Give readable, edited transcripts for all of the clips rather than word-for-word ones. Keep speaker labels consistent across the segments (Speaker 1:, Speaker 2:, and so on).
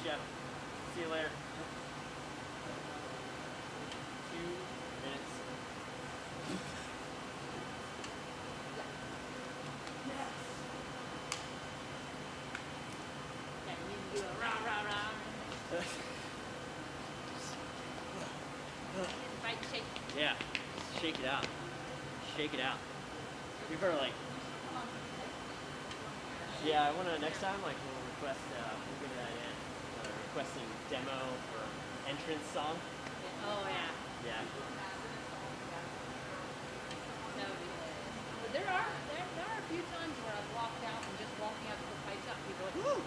Speaker 1: chef. See you later. 2 minutes.
Speaker 2: Yeah, you need to do a rah, rah, rah. Right, shake.
Speaker 1: Yeah, shake it out. Shake it out. People are like, yeah, I want to, next time, like, we'll request, we'll get that in. Requesting demo for entrance song.
Speaker 2: Oh, yeah.
Speaker 1: Yeah.
Speaker 2: That would be hilarious. But there are a few times where I've walked out and just walking out to the pipes up, people are like, ooh.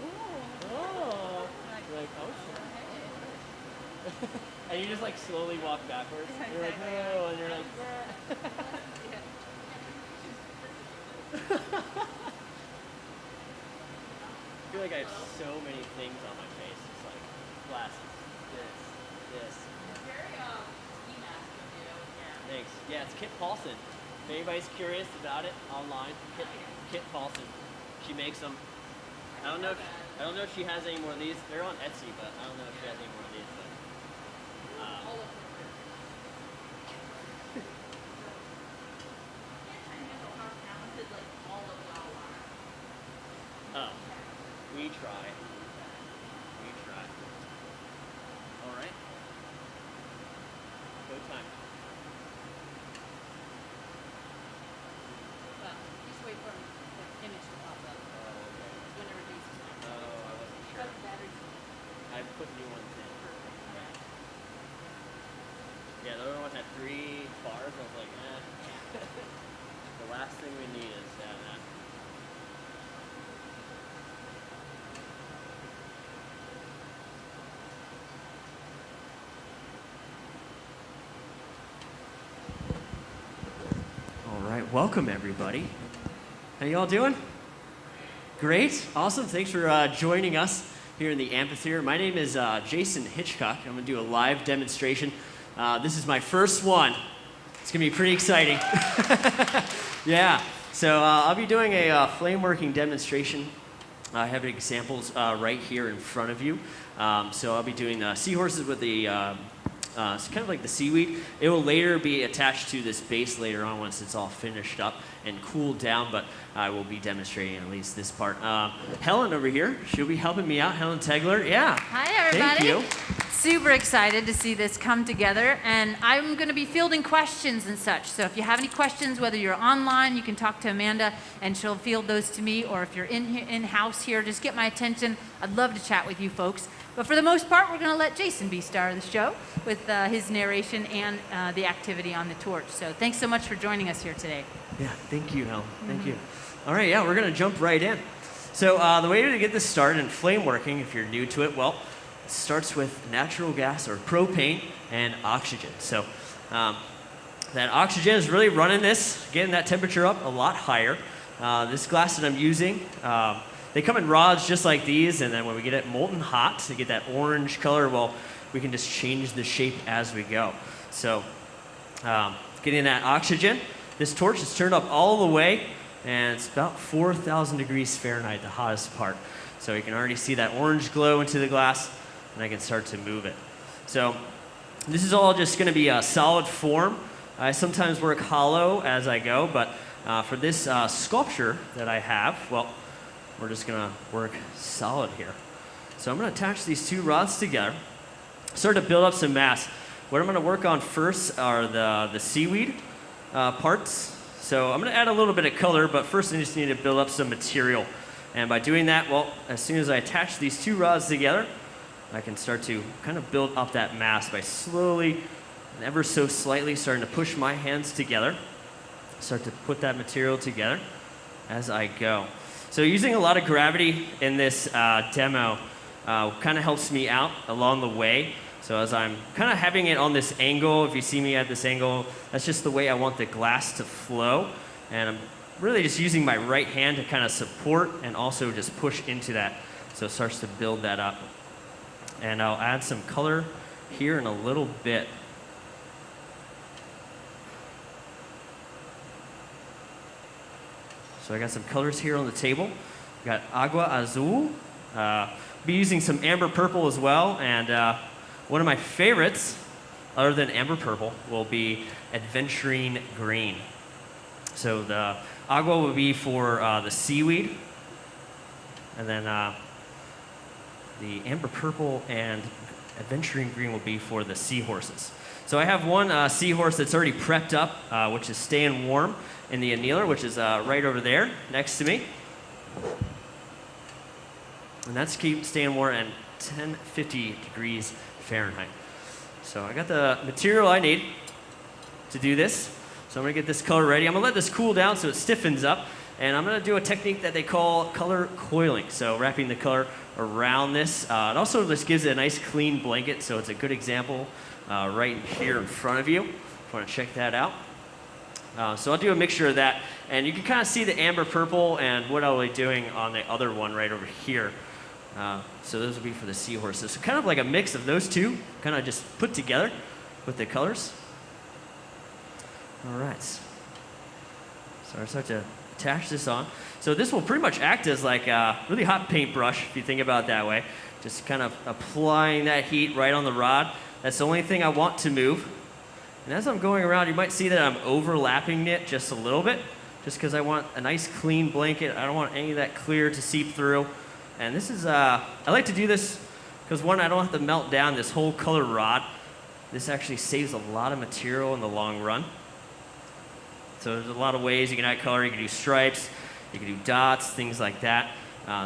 Speaker 1: Oh. You're like, oh, shit. And you just like slowly walk backwards. You're like, no, and you're like, I feel like I have so many things on my face. It's like glasses, this.
Speaker 2: It's very ski mask of you. Yeah.
Speaker 1: Thanks. Yeah, it's Kit Paulson. If anybody's curious about it online, Kit Paulson. She makes them. I don't know if she has any more of these. They're on Etsy, but I don't know if she has any more of these. But,
Speaker 2: All of them.
Speaker 1: oh, we try. All right. Go time.
Speaker 2: Well, just wait for the image to pop up. Whenever Jason's on.
Speaker 1: Oh, I wasn't sure.
Speaker 2: But the batteries.
Speaker 1: I put new ones in. Yeah, the other one had 3 bars. I was like, eh. The last thing we need is that. All right, welcome everybody. How y'all doing? Great, awesome. Thanks for joining us here in the amphitheater. My name is Jason Hitchcock. I'm going to do a live demonstration. This is my first one. It's going to be pretty exciting. Yeah, so I'll be doing a flame working demonstration. I have examples right here in front of you. So I'll be doing seahorses with the, it's kind of like the seaweed. It will later be attached to this base later on once it's all finished up and cooled down, but I will be demonstrating at least this part. Helen over here, she'll be helping me out. Helen Tegler, yeah.
Speaker 3: Hi, everybody.
Speaker 1: Thank you.
Speaker 3: Super excited to see this come together, and I'm going to be fielding questions and such. So if you have any questions, whether you're online, you can talk to Amanda, and she'll field those to me, or if you're in-house here, just get my attention. I'd love to chat with you folks. But for the most part, we're going to let Jason be star of the show with his narration and the activity on the torch. So thanks so much for joining us here today.
Speaker 1: Yeah, thank you, Helen. Thank you. All right, yeah, we're going to jump right in. So the way to get this started in flame working, if you're new to it, well, it starts with natural gas or propane and oxygen. So that oxygen is really running this, getting that temperature up a lot higher. This glass that I'm using, they come in rods just like these, and then when we get it molten hot to get that orange color, well, we can just change the shape as we go. So getting that oxygen, this torch is turned up all the way, and it's about 4,000 degrees Fahrenheit, the hottest part. So you can already see that orange glow into the glass, and I can start to move it. So this is all just going to be a solid form. I sometimes work hollow as I go, but for this sculpture that I have, well, we're just going to work solid here. So I'm going to attach these 2 rods together, start to build up some mass. What I'm going to work on first are the seaweed parts. So I'm going to add a little bit of color, but first I just need to build up some material. And by doing that, well, as soon as I attach these 2 rods together, I can start to kind of build up that mass by slowly and ever so slightly starting to push my hands together, start to put that material together as I go. So using a lot of gravity in this demo kind of helps me out along the way. So as I'm kind of having it on this angle, if you see me at this angle, that's just the way I want the glass to flow. And I'm really just using my right hand to kind of support and also just push into that so it starts to build that up. And I'll add some color here in a little bit. So I got some colors here on the table. We got agua azul, Be using some amber purple as well, and one of my favorites, other than amber purple, will be adventuring green. So the agua will be for the seaweed, and then the amber purple and adventuring green will be for the seahorses. So I have one seahorse that's already prepped up, which is staying warm in the annealer, which is right over there next to me. And that's keep staying warm at 1050 degrees Fahrenheit. So I got the material I need to do this. So I'm gonna get this color ready. I'm gonna let this cool down so it stiffens up. And I'm gonna do a technique that they call color coiling. So wrapping the color around this. It also just gives it a nice clean blanket. So it's a good example right here in front of you. If you wanna check that out. So I'll do a mixture of that. And you can kind of see the amber purple and what I'll be doing on the other one right over here. So those will be for the seahorses. So kind of like a mix of those two, kind of just put together with the colors. All right. So I start to attach this on. So this will pretty much act as like a really hot paintbrush, if you think about it that way. Just kind of applying that heat right on the rod. That's the only thing I want to move. And as I'm going around, you might see that I'm overlapping it just a little bit, just because I want a nice clean blanket. I don't want any of that clear to seep through. And this is, I like to do this because one, I don't have to melt down this whole color rod. This actually saves a lot of material in the long run. So there's a lot of ways you can add color. You can do stripes, you can do dots, things like that.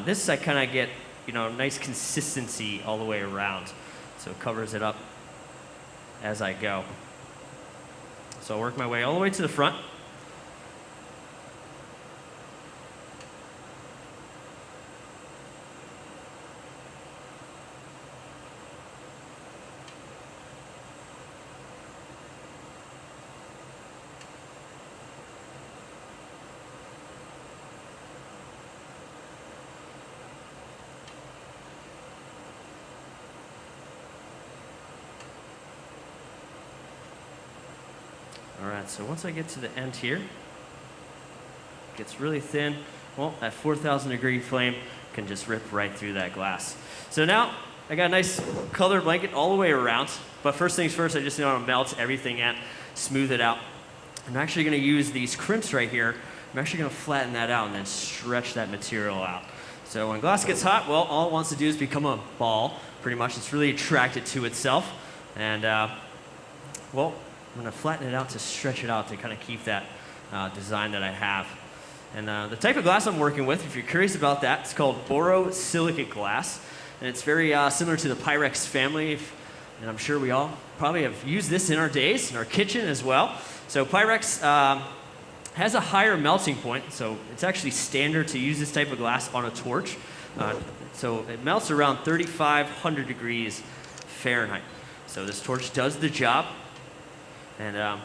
Speaker 1: This I kind of get, nice consistency all the way around. So it covers it up as I go. So I'll work my way all the way to the front. All right, so once I get to the end here, it gets really thin. Well, that 4,000 degree flame can just rip right through that glass. So now I got a nice color blanket all the way around. But first things first, I just want to melt everything and smooth it out. I'm actually going to use these crimps right here. I'm actually going to flatten that out and then stretch that material out. So when glass gets hot, well, all it wants to do is become a ball, pretty much. It's really attracted to itself. And, well, I'm going to flatten it out to stretch it out to kind of keep that design that I have. And the type of glass I'm working with, if you're curious about that, it's called borosilicate glass. And it's very similar to the Pyrex family. And I'm sure we all probably have used this in our days, in our kitchen as well. So Pyrex has a higher melting point. So it's actually standard to use this type of glass on a torch. So it melts around 3,500 degrees Fahrenheit. So this torch does the job. And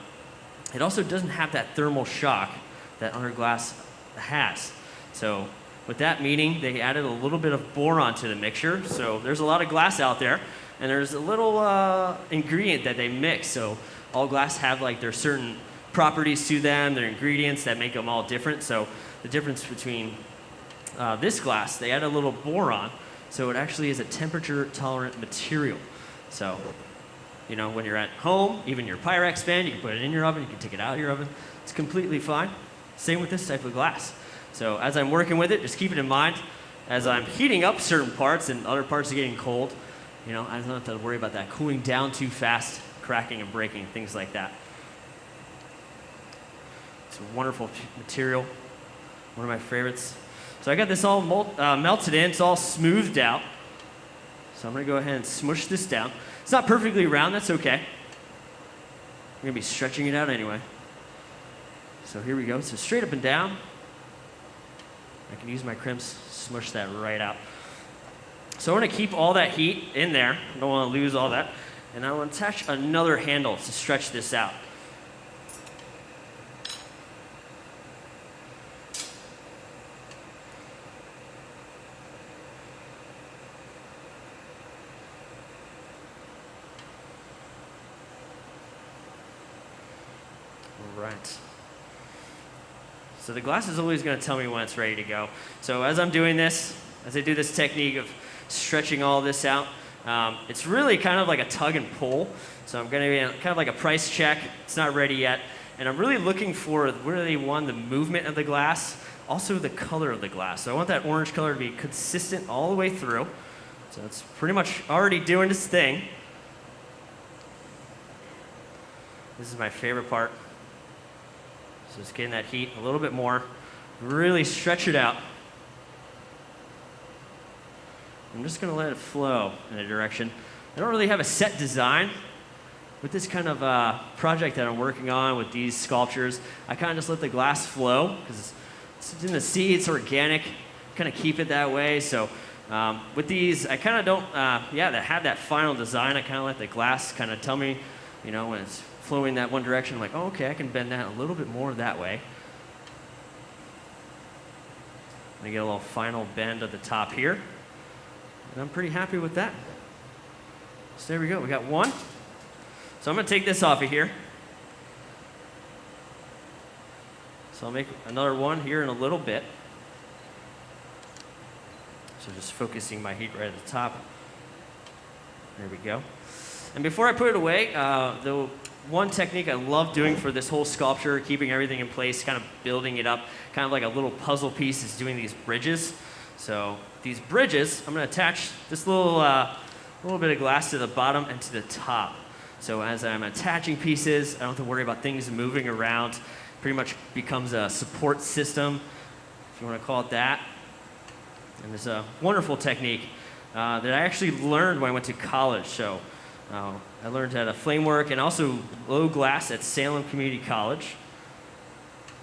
Speaker 1: it also doesn't have that thermal shock that other glass has. So with that meaning, they added a little bit of boron to the mixture. So there's a lot of glass out there, and there's a little ingredient that they mix. So all glass have like their certain properties to them, their ingredients that make them all different. So the difference between this glass, they add a little boron, so it actually is a temperature-tolerant material. So when you're at home, even your Pyrex fan, you can put it in your oven, you can take it out of your oven. It's completely fine. Same with this type of glass. So as I'm working with it, just keep it in mind, as I'm heating up certain parts and other parts are getting cold, I don't have to worry about that cooling down too fast, cracking and breaking, things like that. It's a wonderful material, one of my favorites. So I got this all melted in, it's all smoothed out. So I'm gonna go ahead and smush this down. It's not perfectly round, that's okay. I'm gonna be stretching it out anyway. So here we go, so straight up and down. I can use my crimps, smush that right out. So I wanna keep all that heat in there. I don't wanna lose all that. And I wanna attach another handle to stretch this out. Right. So the glass is always going to tell me when it's ready to go. So as I'm doing this, as I do this technique of stretching all this out, it's really kind of like a tug and pull. So I'm going to be kind of like a price check. It's not ready yet. And I'm really looking for really, one, the movement of the glass, also the color of the glass. So I want that orange color to be consistent all the way through. So it's pretty much already doing its thing. This is my favorite part. So just getting that heat a little bit more. Really stretch it out. I'm just going to let it flow in a direction. I don't really have a set design. With this kind of project that I'm working on with these sculptures, I kind of just let the glass flow because it's in the sea, it's organic, kind of keep it that way. So with these, I kind of don't, that have that final design. I kind of let the glass kind of tell me, when it's flowing that one direction, I'm like, oh, okay, I can bend that a little bit more that way. I get a little final bend at the top here. And I'm pretty happy with that. So there we go, we got one. So I'm going to take this off of here. So I'll make another one here in a little bit. So just focusing my heat right at the top. There we go. And before I put it away, the one technique I love doing for this whole sculpture, keeping everything in place, kind of building it up, kind of like a little puzzle piece, is doing these bridges. So these bridges, I'm going to attach this little bit of glass to the bottom and to the top. So as I'm attaching pieces, I don't have to worry about things moving around. Pretty much becomes a support system, if you want to call it that. And it's a wonderful technique that I actually learned when I went to college. So I learned how to flamework and also blow glass at Salem Community College.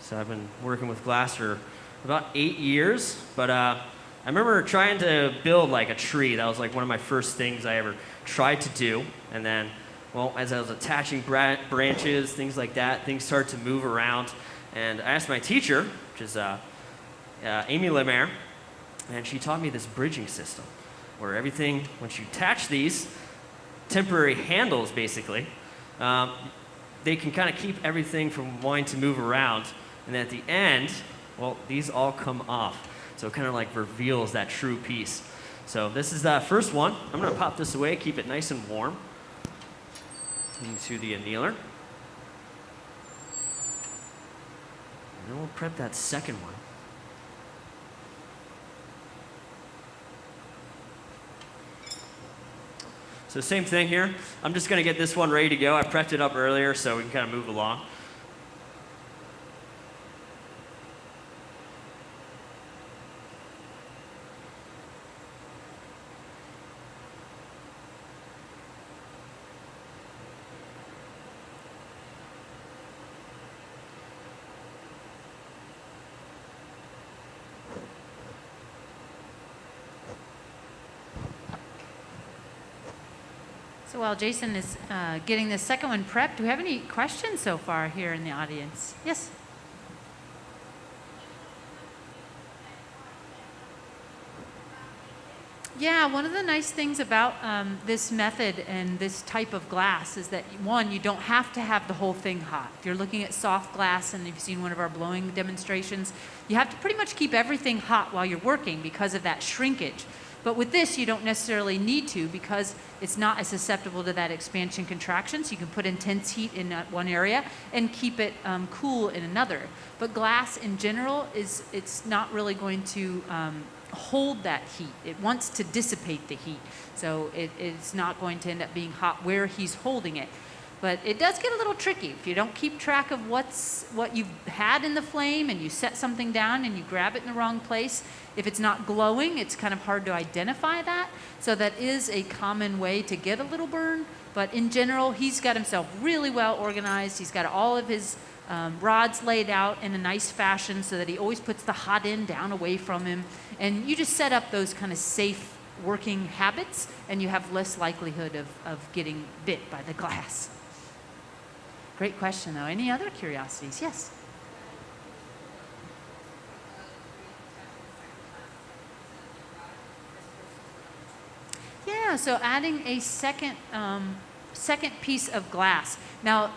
Speaker 1: So I've been working with glass for about 8 years. But I remember trying to build like a tree. That was like one of my first things I ever tried to do. And then, well, as I was attaching branches, things like that, things started to move around. And I asked my teacher, which is Amy Lemaire, and she taught me this bridging system where everything, once you attach these temporary handles, basically, they can kind of keep everything from wanting to move around. And then at the end, well, these all come off. So it kind of like reveals that true piece. So this is the first one. I'm going to pop this away, keep it nice and warm into the annealer. And then we'll prep that second one. So same thing here. I'm just going to get this one ready to go. I prepped it up earlier so we can kind of move along.
Speaker 3: So while Jason is getting the second one prepped, do we have any questions so far here in the audience? Yes? Yeah, one of the nice things about this method and this type of glass is that, one, you don't have to have the whole thing hot. If you're looking at soft glass and you've seen one of our blowing demonstrations, you have to pretty much keep everything hot while you're working because of that shrinkage. But with this, you don't necessarily need to because it's not as susceptible to that expansion contraction. So you can put intense heat in one area and keep it cool in another. But glass in general, it's not really going to hold that heat. It wants to dissipate the heat. So it's not going to end up being hot where he's holding it. But it does get a little tricky. If you don't keep track of what you've had in the flame and you set something down and you grab it in the wrong place, if it's not glowing, it's kind of hard to identify that. So that is a common way to get a little burn. But in general, he's got himself really well organized. He's got all of his rods laid out in a nice fashion so that he always puts the hot end down away from him. And you just set up those kind of safe working habits and you have less likelihood of getting bit by the glass. Great question, though. Any other curiosities? Yes? Yeah, so adding a second piece of glass. Now,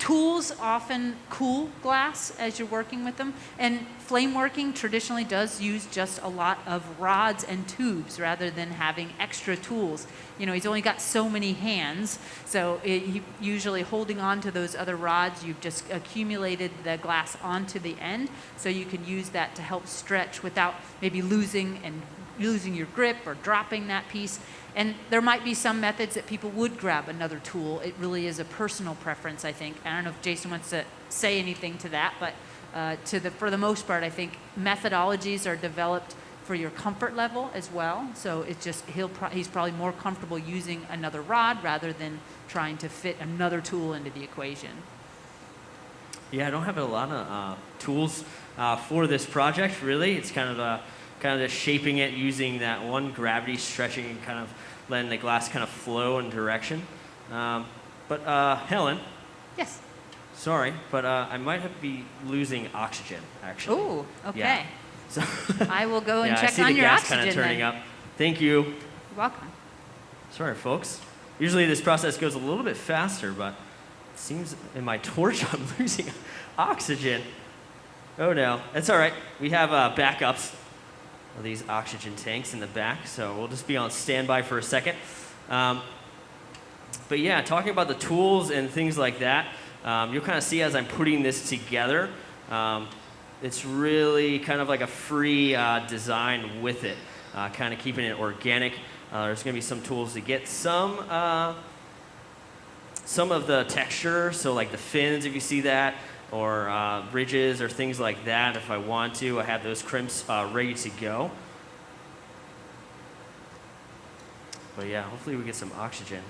Speaker 3: Tools often cool glass as you're working with them, and flame working traditionally does use just a lot of rods and tubes rather than having extra tools. He's only got so many hands, so usually holding on to those other rods, you've just accumulated the glass onto the end, so you can use that to help stretch without maybe losing your grip or dropping that piece. And there might be some methods that people would grab another tool. It really is a personal preference, I think. I don't know if Jason wants to say anything to that, but for the most part, I think methodologies are developed for your comfort level as well. So it's just he's probably more comfortable using another rod rather than trying to fit another tool into the equation.
Speaker 1: Yeah, I don't have a lot of tools for this project, really. It's kind of just shaping it using that one gravity stretching and kind of letting the glass kind of flow in direction. But Helen.
Speaker 3: Yes.
Speaker 1: Sorry, but I might be losing oxygen, actually.
Speaker 3: Oh, okay.
Speaker 1: Yeah. So
Speaker 3: I will go and
Speaker 1: yeah,
Speaker 3: check on your
Speaker 1: I see the gas
Speaker 3: oxygen
Speaker 1: kind of turning
Speaker 3: then.
Speaker 1: up. Thank you.
Speaker 3: You're welcome.
Speaker 1: Sorry, folks. Usually this process goes a little bit faster, but it seems in my torch I'm losing oxygen. Oh no, that's all right. We have backups of these oxygen tanks in the back, so we'll just be on standby for a second. But yeah, talking about the tools and things like that, you'll kind of see as I'm putting this together, it's really kind of like a free design with it, kind of keeping it organic. There's going to be some tools to get some of the texture, so like the fins, if you see that, or ridges or things like that. If I want to, I have those crimps ready to go. But yeah, hopefully we get some oxygen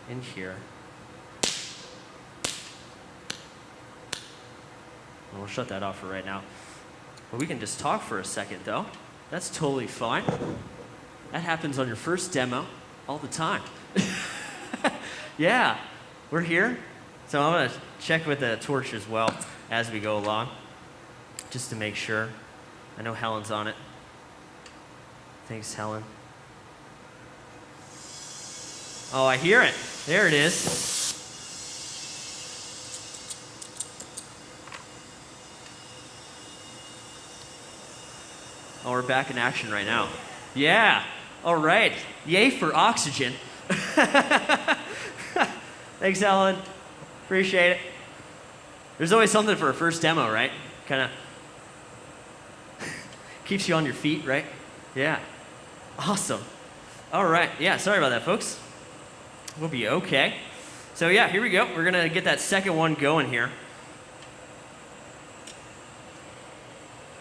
Speaker 1: in here. We'll shut that off for right now. But we can just talk for a second, though. That's totally fine. That happens on your first demo all the time. Yeah, we're here. So I'm going to check with the torch as well as we go along, just to make sure. I know Helen's on it. Thanks, Helen. Oh, I hear it. There it is. Oh, we're back in action right now. Yeah. All right. Yay for oxygen. Thanks, Helen. Appreciate it. There's always something for a first demo, right? Kind of keeps you on your feet, right? Yeah. Awesome. All right. Yeah, sorry about that, folks. We'll be okay. So yeah, here we go. We're going to get that second one going here.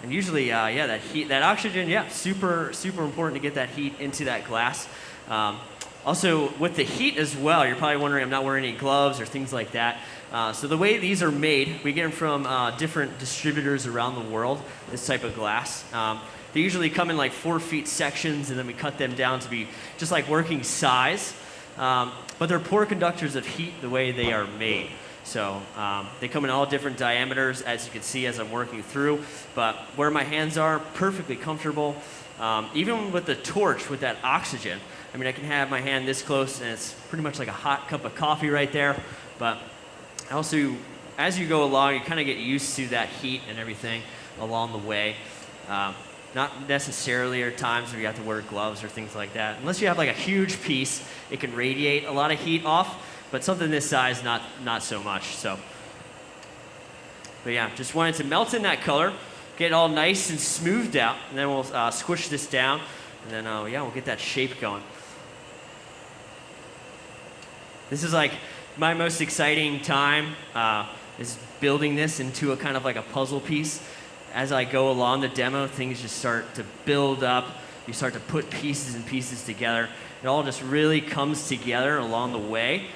Speaker 1: And usually, yeah, that heat, that oxygen, yeah, super, super important to get that heat into that glass. Also, with the heat as well, you're probably wondering, I'm not wearing any gloves or things like that. So the way these are made, we get them from different distributors around the world, this type of glass. They usually come in like 4 feet sections, and then we cut them down to be just like working size. But they're poor conductors of heat the way they are made. So they come in all different diameters, as you can see as I'm working through. But where my hands are, perfectly comfortable. Even with the torch, with that oxygen, I mean, I can have my hand this close, and it's pretty much like a hot cup of coffee right there. But also, as you go along, you kind of get used to that heat and everything along the way. Not necessarily are times where you have to wear gloves or things like that. Unless you have like a huge piece, it can radiate a lot of heat off. But something this size, not so much. So, but yeah, just wanted to melt in that color, get it all nice and smoothed out, and then we'll squish this down, and then yeah, we'll get that shape going. This is like my most exciting time is building this into a kind of like a puzzle piece. As I go along the demo, things just start to build up. You start to put pieces and pieces together. It all just really comes together along the way.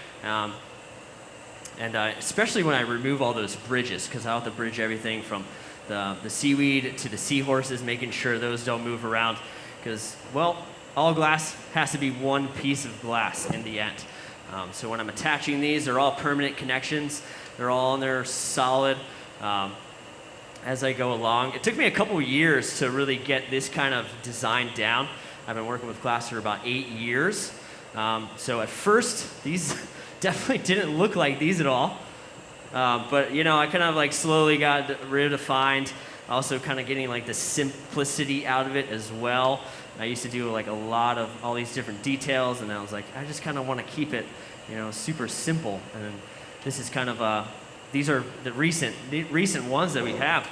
Speaker 1: Especially when I remove all those bridges, because I have to bridge everything from the seaweed to the seahorses, making sure those don't move around. Because, well, all glass has to be one piece of glass in the end. So when I'm attaching these, they're all permanent connections. They're all in there solid as I go along. It took me a couple years to really get this kind of design down. I've been working with glass for about 8 years. So at first, these definitely didn't look like these at all. But you know, I kind of like slowly got redefined. Also, kind of getting like the simplicity out of it as well. I used to do like a lot of all these different details, and I was like, I just kind of want to keep it, you know, super simple. And then this is kind of these are the recent ones that we have.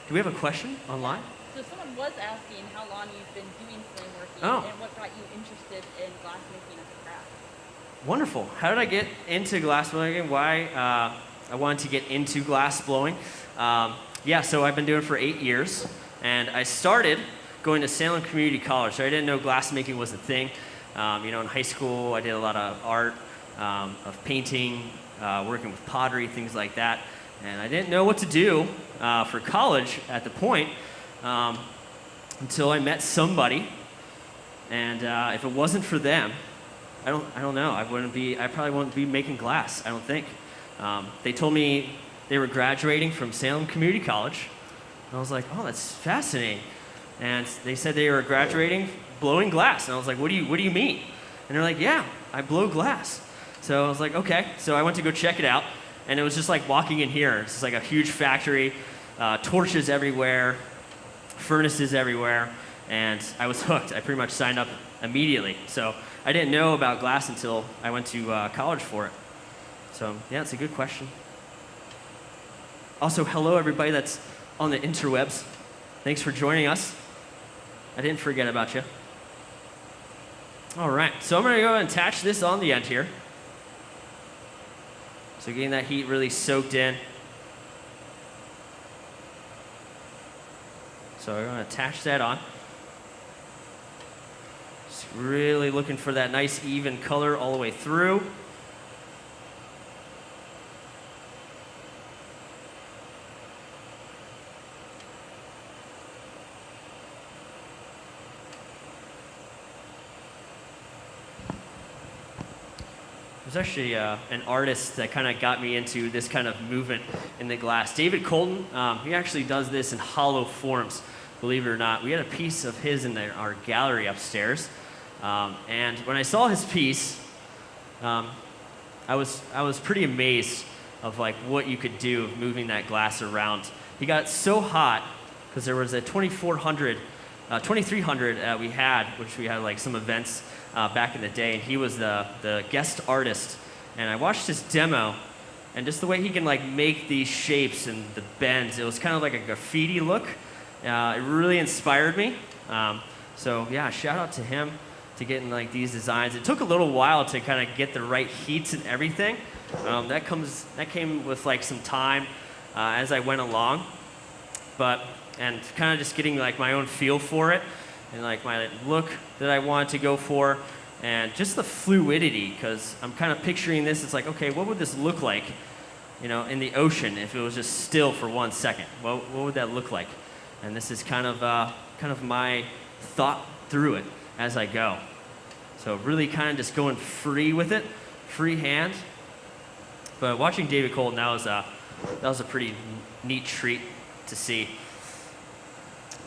Speaker 1: Do we have a question online?
Speaker 2: So someone was asking how long you've been doing flame working
Speaker 1: Oh.
Speaker 2: and what got you interested in glassmaking as a craft.
Speaker 1: Wonderful. How did I get into glass blowing? Why I wanted to get into glass blowing? Yeah, so I've been doing it for 8 years, and I started going to Salem Community College. So I didn't know glassmaking was a thing. You know, in high school, I did a lot of art, of painting, working with pottery, things like that. And I didn't know what to do for college at the point until I met somebody. And if it wasn't for them, I don't know. I probably wouldn't be making glass. I don't think. They told me they were graduating from Salem Community College. And I was like, oh, that's fascinating. And they said they were graduating blowing glass. And I was like, what do you mean? And they're like, yeah, I blow glass. So I was like, okay. So I went to go check it out. And it was just like walking in here. It's just like a huge factory, torches everywhere, furnaces everywhere. And I was hooked. I pretty much signed up immediately. So I didn't know about glass until I went to college for it. So yeah, it's a good question. Also, hello everybody that's on the interwebs. Thanks for joining us. I didn't forget about you. All right, so I'm gonna go and attach this on the end here. So getting that heat really soaked in. So we're gonna attach that on. Just really looking for that nice even color all the way through. There's actually an artist that kind of got me into this kind of movement in the glass. David Colton, he actually does this in hollow forms, believe it or not. We had a piece of his in our gallery upstairs. And when I saw his piece, I was pretty amazed of like what you could do moving that glass around. He got so hot because there was a 2300 we had, which we had like some events back in the day, and he was the guest artist. And I watched his demo, and just the way he can like make these shapes and the bends, it was kind of like a graffiti look. It really inspired me. So yeah, shout out to him to getting like these designs. It took a little while to kind of get the right heats and everything. That came with like some time as I went along, and kind of just getting like my own feel for it and like my look that I wanted to go for, and just the fluidity, because I'm kind of picturing this. It's like, okay, what would this look like, you know, in the ocean if it was just still for 1 second? What would that look like? And this is kind of my thought through it as I go. So really kind of just going free with it, free hand. But watching David Colton, that was a pretty neat treat to see.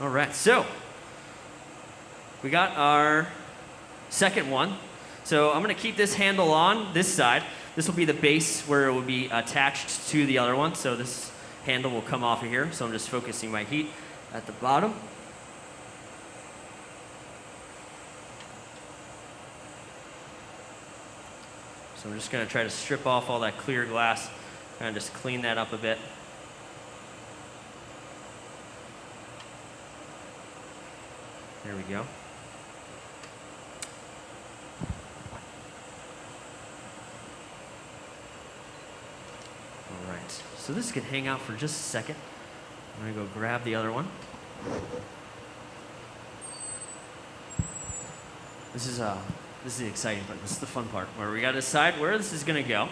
Speaker 1: All right, so we got our second one. So I'm going to keep this handle on this side. This will be the base where it will be attached to the other one. So this handle will come off of here. So I'm just focusing my heat at the bottom. So I'm just going to try to strip off all that clear glass, kind of just clean that up a bit. There we go. All right, so this can hang out for just a second. I'm gonna go grab the other one. This is the exciting part. This is the fun part, where we gotta decide where this is gonna go.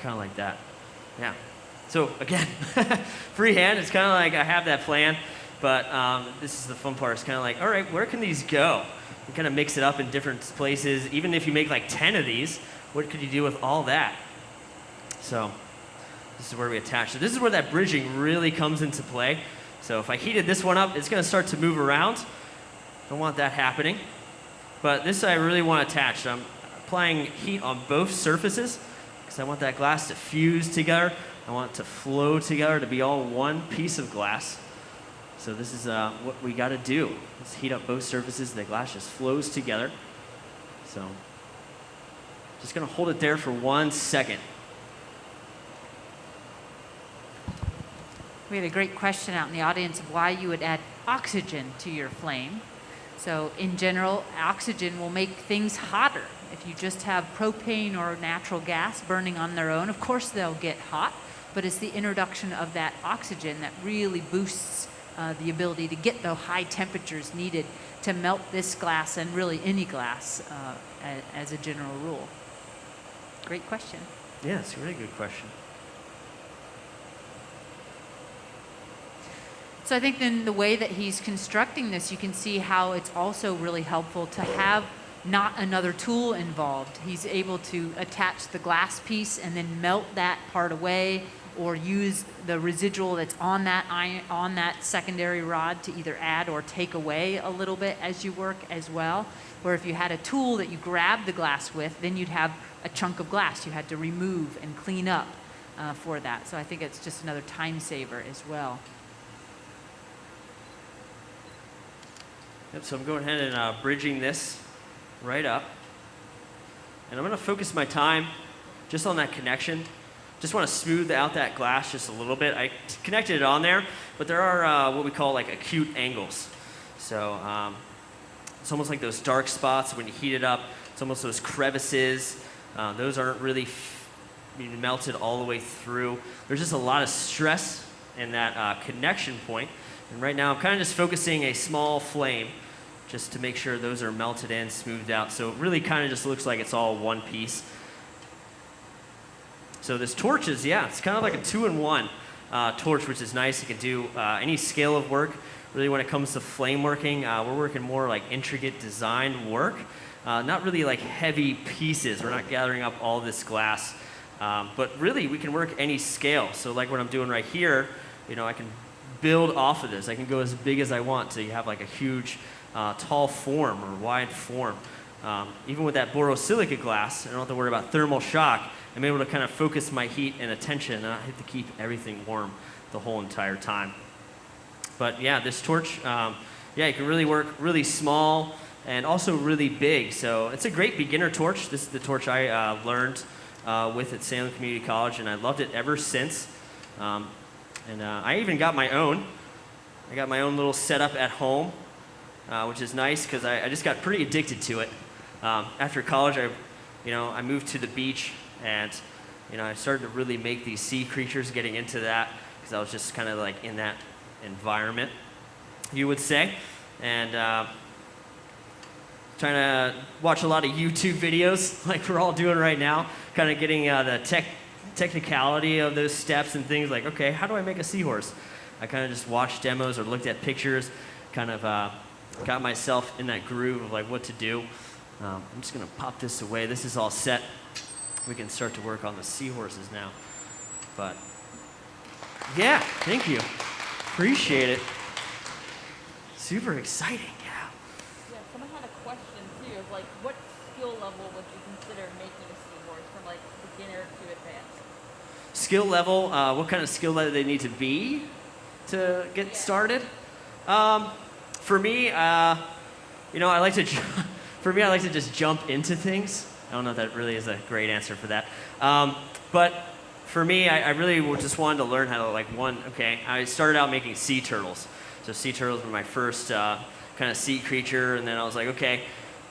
Speaker 1: Kind of like that. Yeah. So again, freehand, it's kind of like I have that plan, but this is the fun part. It's kind of like, all right, where can these go? You kind of mix it up in different places. Even if you make like 10 of these, what could you do with all that? So This is where we attach. So this is where that bridging really comes into play. So if I heated this one up, it's going to start to move around. Don't want that happening. But this I really want attached. I'm applying heat on both surfaces because I want that glass to fuse together. I want it to flow together to be all one piece of glass. So this is what we got to do. Let's heat up both surfaces. The glass just flows together. So just going to hold it there for 1 second.
Speaker 3: We had a great question out in the audience of why you would add oxygen to your flame. So in general, oxygen will make things hotter. If you just have propane or natural gas burning on their own, of course they'll get hot, but it's the introduction of that oxygen that really boosts the ability to get the high temperatures needed to melt this glass and really any glass as a general rule. Great question.
Speaker 1: Yeah, it's a really good question.
Speaker 3: So I think then the way that he's constructing this, you can see how it's also really helpful to have not another tool involved. He's able to attach the glass piece and then melt that part away, or use the residual that's on that secondary rod to either add or take away a little bit as you work as well. Where if you had a tool that you grabbed the glass with, then you'd have a chunk of glass you had to remove and clean up for that. So I think it's just another time saver as well.
Speaker 1: Yep, so I'm going ahead and bridging this right up. And I'm going to focus my time just on that connection. Just want to smooth out that glass just a little bit. I connected it on there, but there are what we call like acute angles. So it's almost like those dark spots when you heat it up. It's almost those crevices. Those aren't really being melted all the way through. There's just a lot of stress in that connection point. And right now I'm kind of just focusing a small flame just to make sure those are melted in, smoothed out. So it really kind of just looks like it's all one piece. So this torch is, yeah, it's kind of like a 2-in-1 torch, which is nice. You can do any scale of work. Really when it comes to flame working, we're working more like intricate design work. Not really like heavy pieces. We're not gathering up all this glass. But really we can work any scale. So like what I'm doing right here, you know, I can build off of this. I can go as big as I want. So you have like a huge tall form or wide form. Even with that borosilicate glass, I don't have to worry about thermal shock. I'm able to kind of focus my heat and attention, and I have to keep everything warm the whole entire time. But yeah, this torch, yeah, you can really work really small and also really big. So it's a great beginner torch. This is the torch I learned with at Salem Community College, and I loved it ever since. I even got my own. I got my own little setup at home, which is nice because I just got pretty addicted to it. After college, I moved to the beach, and I started to really make these sea creatures, getting into that because I was just kind of like in that environment, you would say, and trying to watch a lot of YouTube videos like we're all doing right now, kind of getting the technicality of those steps and things like, okay, how do I make a seahorse? I kind of just watched demos or looked at pictures, kind of got myself in that groove of like what to do. I'm just going to pop this away. This is all set. We can start to work on the seahorses now. But yeah, thank you. Appreciate it. Super exciting, yeah.
Speaker 2: Yeah, someone had a question too of like, what skill level would you consider making a seahorse from like beginner to advanced?
Speaker 1: Skill level, what kind of skill level they need to be to get started? For me, I like to, I like to just jump into things. I don't know if that really is a great answer for that. But for me, I really just wanted to learn how to I started out making sea turtles. So sea turtles were my first kind of sea creature, and then I was like, okay,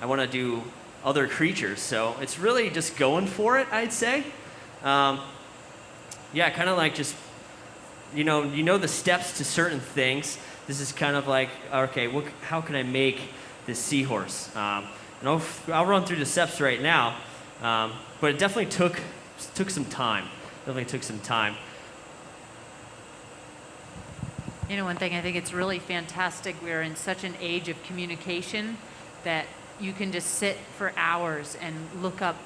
Speaker 1: I want to do other creatures. So it's really just going for it, I'd say. Yeah, kind of like just, you know the steps to certain things. This is kind of like, okay, how can I make this seahorse? And I'll run through the steps right now, but it definitely took some time.
Speaker 3: One thing I think it's really fantastic, we're in such an age of communication that you can just sit for hours and look up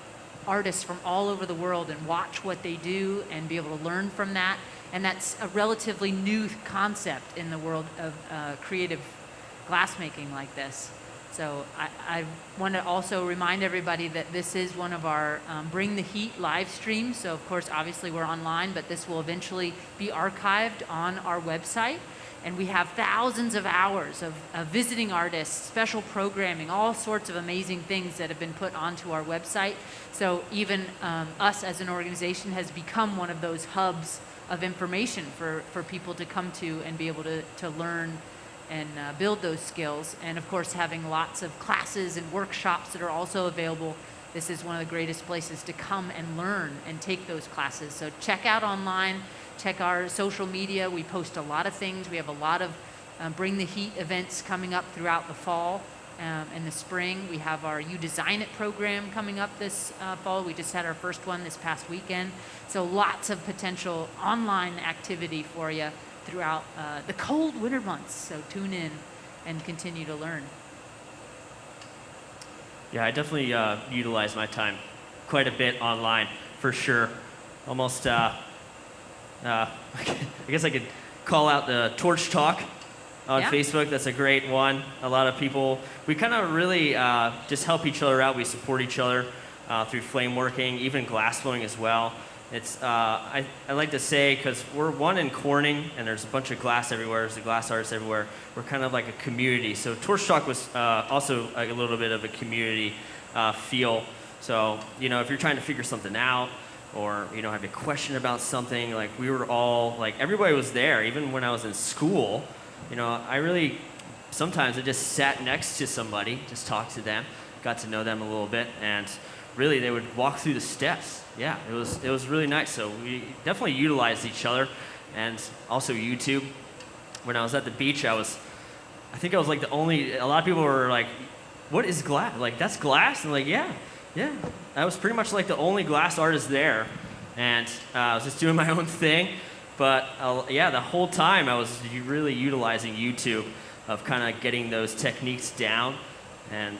Speaker 3: artists from all over the world and watch what they do and be able to learn from that. And that's a relatively new concept in the world of creative glassmaking like this. So I want to also remind everybody that this is one of our Bring the Heat live streams. So of course, obviously we're online, but this will eventually be archived on our website. And we have thousands of hours of visiting artists, special programming, all sorts of amazing things that have been put onto our website. So even us as an organization has become one of those hubs of information for people to come to and be able to learn and build those skills. And of course, having lots of classes and workshops that are also available. This is one of the greatest places to come and learn and take those classes. So check out online, check our social media. We post a lot of things. We have a lot of Bring the Heat events coming up throughout the fall and the spring. We have our You Design It program coming up this fall. We just had our first one this past weekend. So lots of potential online activity for you throughout the cold winter months. So tune in and continue to learn.
Speaker 1: Yeah, I definitely utilize my time quite a bit online, for sure. Almost, I guess I could call out the Torch Talk on Facebook. That's a great one. A lot of people, we kind of really just help each other out. We support each other through flame working, even glass blowing as well. It's I like to say, because we're one in Corning and there's a bunch of glass everywhere, there's the glass artists everywhere, we're kind of like a community. So Torch Talk was also a little bit of a community feel. So, you know, if you're trying to figure something out or, you know, have a question about something, like we were all, like everybody was there. Even when I was in school, you know, sometimes I just sat next to somebody, just talked to them, got to know them a little bit, and really they would walk through the steps. Yeah, it was really nice. So we definitely utilized each other, and also YouTube. When I was at the beach, I think I was like the only. A lot of people were like, "What is glass? Like that's glass?" And I'm like, yeah. I was pretty much like the only glass artist there, and I was just doing my own thing. But yeah, the whole time I was really utilizing YouTube of kind of getting those techniques down. And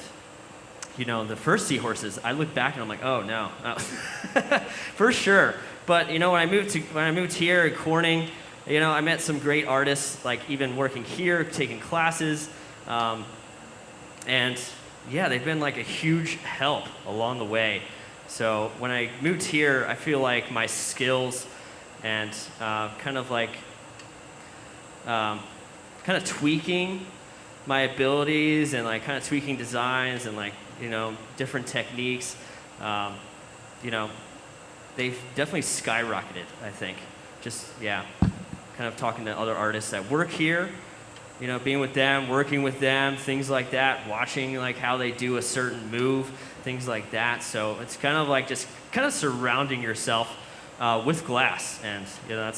Speaker 1: you know, the first seahorses, I look back and I'm like, oh no, for sure. But you know, when I moved here at Corning, you know, I met some great artists, like even working here, taking classes, and yeah, they've been like a huge help along the way. So when I moved here, I feel like my skills and kind of tweaking my abilities and like kind of tweaking designs and like, you know, different techniques, you know, they've definitely skyrocketed, I think. Just, yeah, kind of talking to other artists that work here, you know, being with them, working with them, things like that, watching like how they do a certain move, things like that. So it's kind of like just kind of surrounding yourself with glass. And, you know,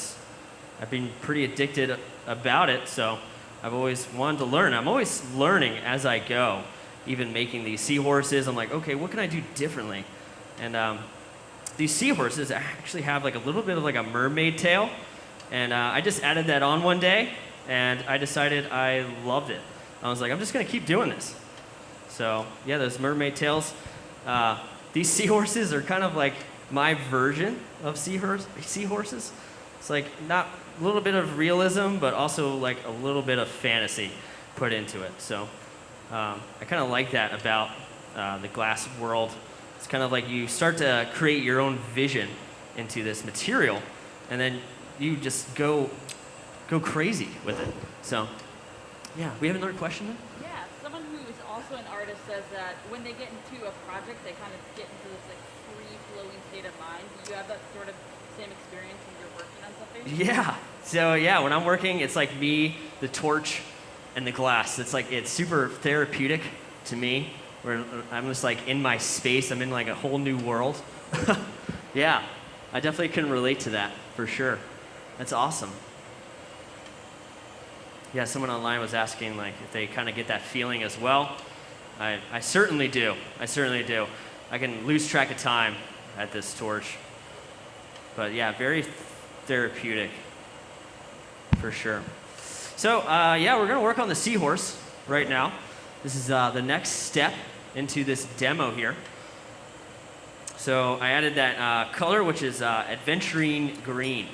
Speaker 1: I've been pretty addicted about it, so I've always wanted to learn. I'm always learning as I go. Even making these seahorses, I'm like, okay, what can I do differently? And these seahorses actually have like a little bit of like a mermaid tail, and I just added that on one day, and I decided I loved it. I was like, I'm just gonna keep doing this. So yeah, those mermaid tails. These seahorses are kind of like my version of seahorses. It's like not a little bit of realism, but also like a little bit of fantasy put into it. So. I kind of like that about the glass world. It's kind of like you start to create your own vision into this material, and then you just go crazy with it. So, yeah, we have another question then?
Speaker 2: Yeah, someone who is also an artist says that when they get into a project, they kind of get into this like free-flowing state of mind. Do you have that sort of same experience when you're working on something?
Speaker 1: Yeah. So yeah, when I'm working, it's like me, the torch, and the glass. It's super therapeutic to me, where I'm just like in my space. I'm in like a whole new world. Yeah, I definitely can relate to that for sure. That's awesome. Yeah, someone online was asking like if they kind of get that feeling as well. I certainly do. I can lose track of time at this torch. But yeah, very therapeutic for sure. So yeah, we're gonna work on the seahorse right now. This is the next step into this demo here. So I added that color, which is adventuring green.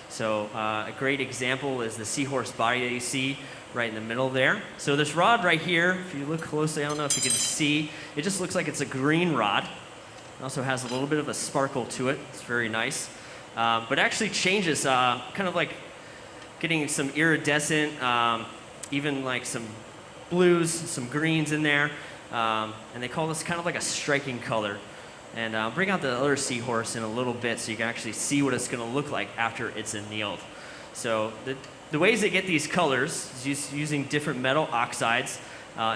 Speaker 1: So a great example is the seahorse body that you see right in the middle there. So this rod right here, if you look closely, I don't know if you can see, it just looks like it's a green rod. It also has a little bit of a sparkle to it. It's very nice. But actually changes, kind of like getting some iridescent, even like some blues, some greens in there. And they call this kind of like a striking color. And I'll bring out the other seahorse in a little bit so you can actually see what it's going to look like after it's annealed. So the ways they get these colors is using different metal oxides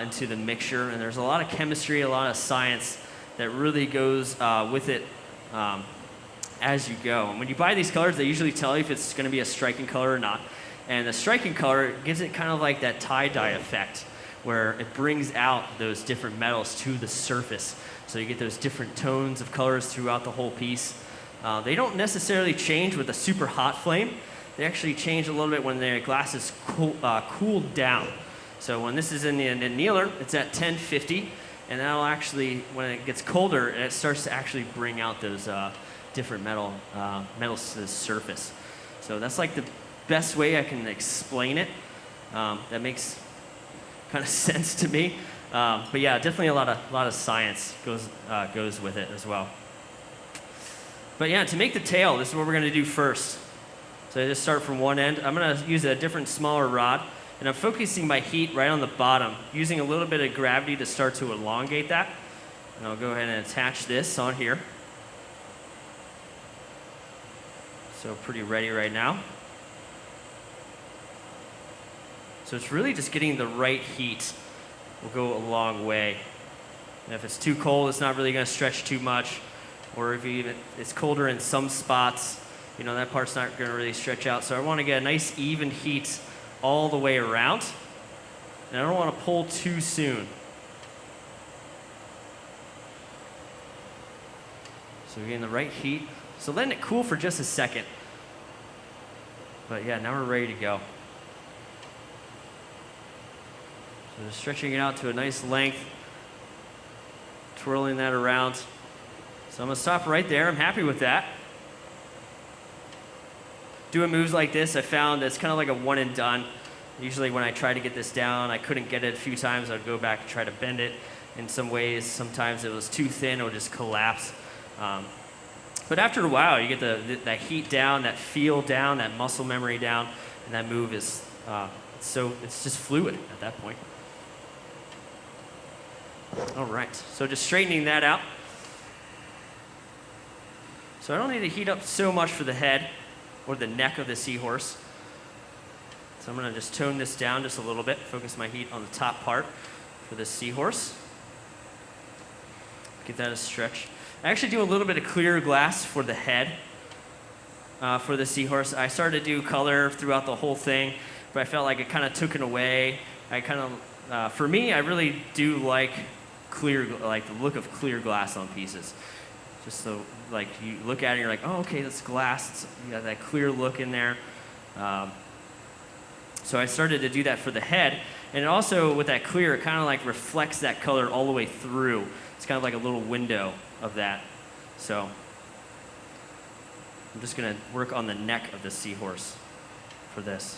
Speaker 1: into the mixture. And there's a lot of chemistry, a lot of science that really goes with it as you go. And when you buy these colors, they usually tell you if it's going to be a striking color or not. And the striking color gives it kind of like that tie-dye effect, where it brings out those different metals to the surface. So you get those different tones of colors throughout the whole piece. They don't necessarily change with a super hot flame. They actually change a little bit when the glass is cooled down. So when this is in the annealer, it's at 1050, and that'll actually, when it gets colder, it starts to actually bring out those different metals to the surface. So that's like the best way I can explain it. That makes kind of sense to me. But yeah, definitely a lot of science goes with it as well. But yeah, to make the tail, this is what we're going to do first. So I just start from one end. I'm going to use a different smaller rod, and I'm focusing my heat right on the bottom, using a little bit of gravity to start to elongate that. And I'll go ahead and attach this on here. So pretty ready right now. So it's really just getting the right heat will go a long way. And if it's too cold, it's not really going to stretch too much. Or if it's colder in some spots, you know, that part's not going to really stretch out. So I want to get a nice even heat all the way around. And I don't want to pull too soon. So we're getting the right heat. So letting it cool for just a second. But yeah, now we're ready to go. So just stretching it out to a nice length, twirling that around. So I'm going to stop right there. I'm happy with that. Doing moves like this, I found that's kind of like a one and done. Usually when I try to get this down, I couldn't get it a few times. I'd go back and try to bend it in some ways. Sometimes it was too thin, it would just collapse. But after a while, you get that heat down, that feel down, that muscle memory down, and that move is, it's just fluid at that point. All right, so just straightening that out. So I don't need to heat up so much for the head or the neck of the seahorse. So I'm going to just tone this down just a little bit, focus my heat on the top part for this seahorse. Get that a stretch. I actually do a little bit of clear glass for the head for the seahorse. I started to do color throughout the whole thing, but I felt like it kind of took it away. For me, I really do like the look of clear glass on pieces. Just so, like, you look at it and you're like, oh, okay, that's glass. You got that clear look in there. So I started to do that for the head. And also, with that clear, it kind of like reflects that color all the way through. It's kind of like a little window of that. So I'm just going to work on the neck of the seahorse for this.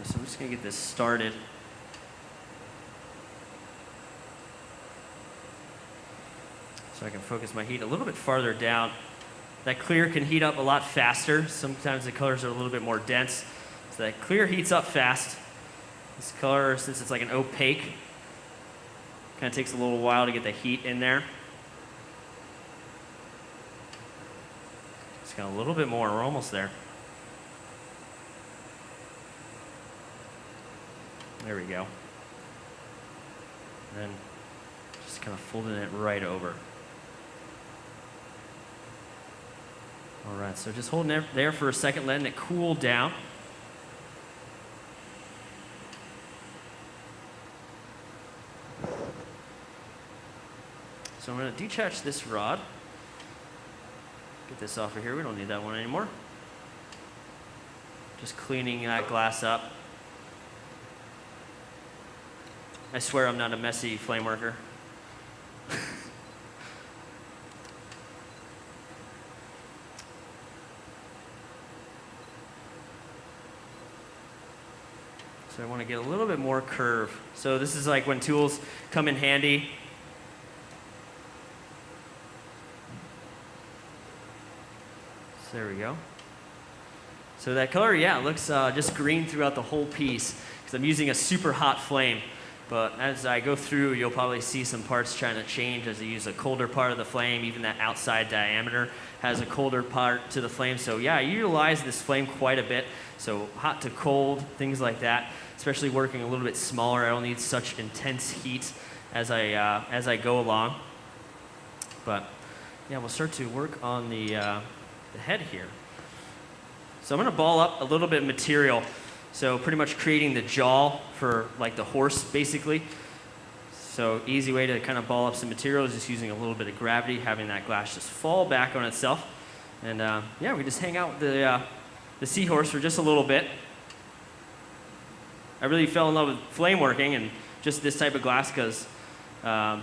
Speaker 1: So I'm just going to get this started. So I can focus my heat a little bit farther down. That clear can heat up a lot faster. Sometimes the colors are a little bit more dense. So that clear heats up fast. This color, since it's like an opaque, kind of takes a little while to get the heat in there. Just got a little bit more. We're almost there. There we go. And then just kind of folding it right over. All right, so just holding it there for a second, letting it cool down. So I'm going to detach this rod. Get this off of here. We don't need that one anymore. Just cleaning that glass up. I swear I'm not a messy flame worker. So I want to get a little bit more curve. So this is like when tools come in handy. So there we go. So that color, yeah, looks just green throughout the whole piece because I'm using a super hot flame. But as I go through, you'll probably see some parts trying to change as I use a colder part of the flame. Even that outside diameter has a colder part to the flame. So yeah, I utilize this flame quite a bit. So hot to cold, things like that. Especially working a little bit smaller, I don't need such intense heat as I go along. But yeah, we'll start to work on the head here. So I'm going to ball up a little bit of material. So pretty much creating the jaw for like the horse, basically. So easy way to kind of ball up some material is just using a little bit of gravity, having that glass just fall back on itself. And yeah, we just hang out with the seahorse for just a little bit. I really fell in love with flame working and just this type of glass because, yeah,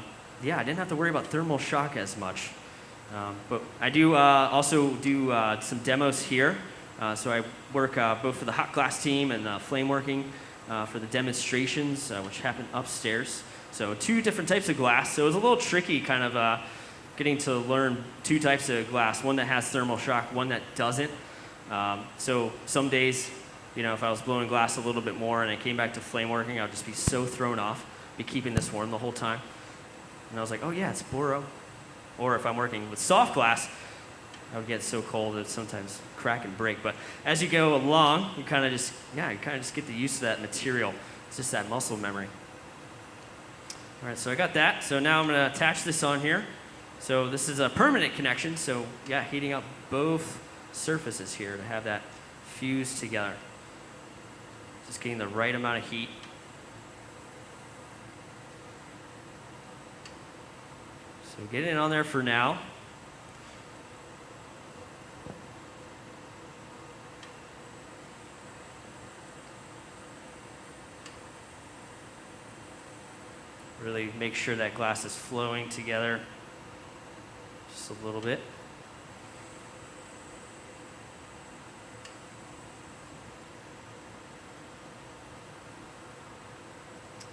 Speaker 1: I didn't have to worry about thermal shock as much. But I do also do some demos here. So I work both for the hot glass team and flame working for the demonstrations, which happen upstairs. So 2 different types of glass. So it was a little tricky kind of getting to learn 2 types of glass, one that has thermal shock, one that doesn't. So some days, you know, if I was blowing glass a little bit more and I came back to flame working, I would just be so thrown off, be keeping this warm the whole time. And I was like, oh yeah, it's boro. Or if I'm working with soft glass, I would get so cold that sometimes crack and break. But as you go along, you kind of just get the use of that material. It's just that muscle memory. All right, so I got that. So now I'm going to attach this on here. So this is a permanent connection. So yeah, heating up both surfaces here to have that fused together. Just getting the right amount of heat. So get it on there for now. Really make sure that glass is flowing together just a little bit.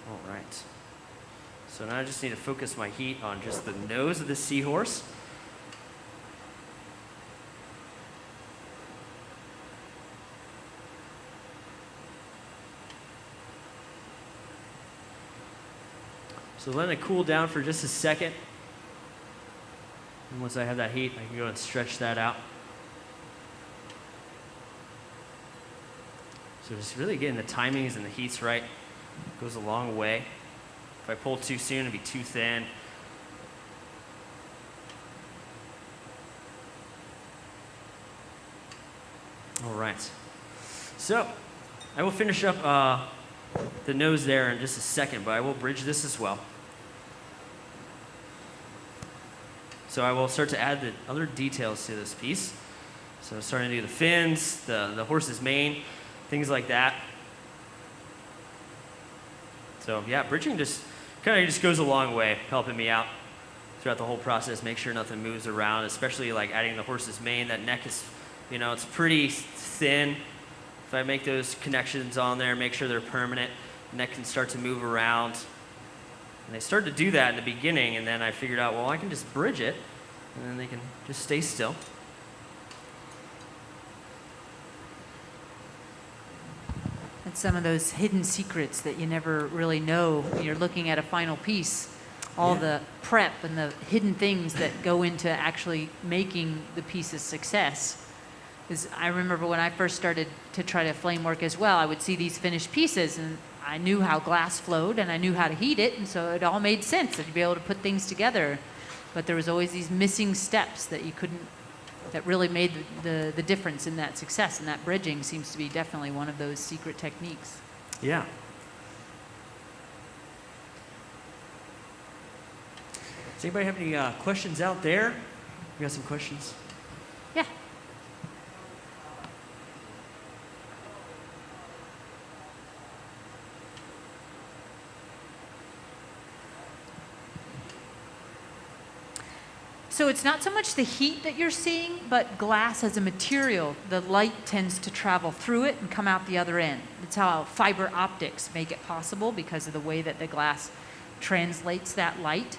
Speaker 1: All right. So now I just need to focus my heat on just the nose of the seahorse. So let it cool down for just a second. And once I have that heat, I can go and stretch that out. So just really getting the timings and the heats right goes a long way. If I pull too soon, it'd be too thin. All right. So I will finish up the nose there in just a second, but I will bridge this as well. So I will start to add the other details to this piece. So starting to do the fins, the horse's mane, things like that. So yeah, bridging just kind of just goes a long way, helping me out throughout the whole process, make sure nothing moves around, especially like adding the horse's mane. That neck is, you know, it's pretty thin. If I make those connections on there, make sure they're permanent, the neck can start to move around. And I started to do that in the beginning, and then I figured out, well, I can just bridge it, and then they can just stay still.
Speaker 3: And some of those hidden secrets that you never really know when you're looking at a final piece. All the prep and the hidden things that go into actually making the piece a success. Because I remember when I first started to try to flame work as well, I would see these finished pieces, and I knew how glass flowed, and I knew how to heat it, and so it all made sense that you'd be able to put things together. But there was always these missing steps that you couldn't, that really made the difference in that success, and that bridging seems to be definitely one of those secret techniques.
Speaker 1: Yeah. Does anybody have any questions out there? We got some questions.
Speaker 3: Yeah. So it's not so much the heat that you're seeing, but glass as a material. The light tends to travel through it and come out the other end. That's how fiber optics make it possible, because of the way that the glass translates that light.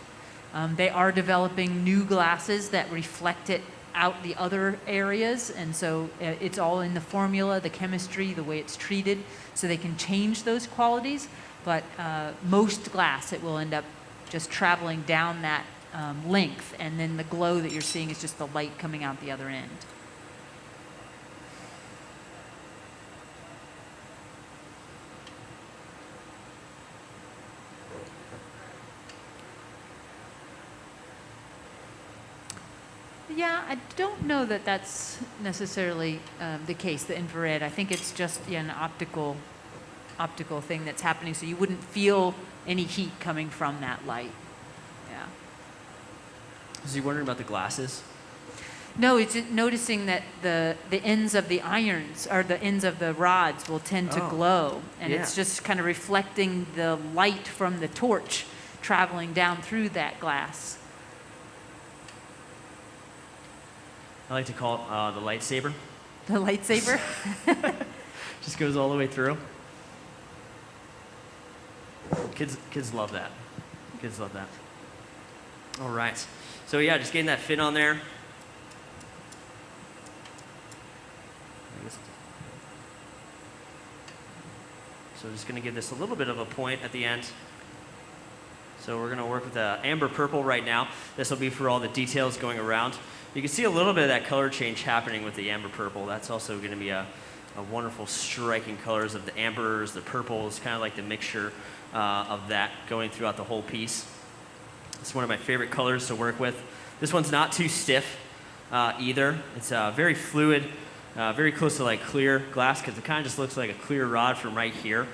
Speaker 3: They are developing new glasses that reflect it out the other areas, and so it's all in the formula, the chemistry, the way it's treated, so they can change those qualities. But most glass, it will end up just traveling down that length, and then the glow that you're seeing is just the light coming out the other end. Yeah, I don't know that that's necessarily the case, the infrared. I think it's just an optical thing that's happening, so you wouldn't feel any heat coming from that light. Yeah.
Speaker 1: Was he wondering about the glasses?
Speaker 3: No, it's just noticing that the ends of the irons, or the ends of the rods, will tend to glow, and
Speaker 1: yeah.
Speaker 3: it's just kind of reflecting the light from the torch traveling down through that glass.
Speaker 1: I like to call it the lightsaber.
Speaker 3: The lightsaber?
Speaker 1: Just goes all the way through. Kids love that. Kids love that. All right. So yeah, just getting that fit on there. So just going to give this a little bit of a point at the end. So we're going to work with amber purple right now. This will be for all the details going around. You can see a little bit of that color change happening with the amber purple. That's also going to be a wonderful striking colors of the ambers, the purples, kind of like the mixture of that going throughout the whole piece. It's one of my favorite colors to work with. This one's not too stiff either. It's very fluid, very close to like clear glass, because it kind of just looks like a clear rod from right here.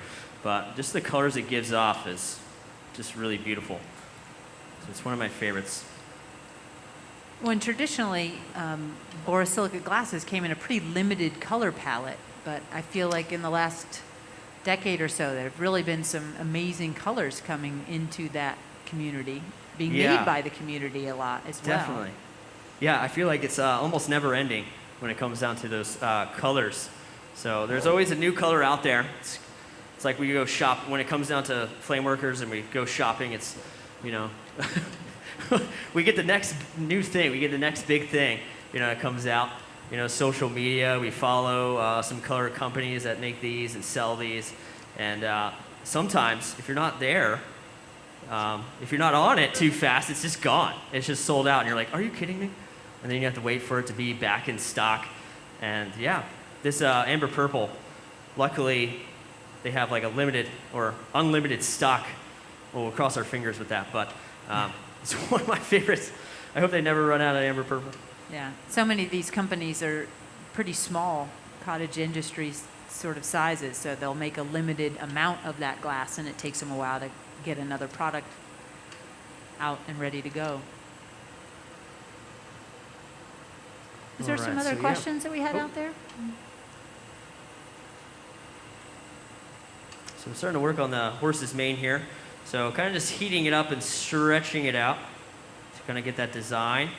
Speaker 1: But just the colors it gives off is just really beautiful. So it's one of my favorites.
Speaker 3: When traditionally, borosilicate glasses came in a pretty limited color palette, but I feel like in the last decade or so, there have really been some amazing colors coming into that community, being made by the community a lot as well.
Speaker 1: Definitely. Yeah, I feel like it's almost never ending when it comes down to those colors. So there's always a new color out there. It's like we go shop, when it comes down to flameworkers and we go shopping, it's, we get the next new thing, we get the next big thing, that comes out. Social media, we follow some color companies that make these and sell these. And sometimes, if you're not there, if you're not on it too fast, it's just gone. It's just sold out. And you're like, are you kidding me? And then you have to wait for it to be back in stock. And yeah, this amber purple, luckily, they have like a limited or unlimited stock. We'll cross our fingers with that. But it's one of my favorites. I hope they never run out of amber purple.
Speaker 3: Yeah, so many of these companies are pretty small cottage industries sort of sizes, so they'll make a limited amount of that glass, and it takes them a while to get another product out and ready to go. Is there some other questions that we had out there?
Speaker 1: So I'm starting to work on the horse's mane here. So kind of just heating it up and stretching it out to kind of get that design.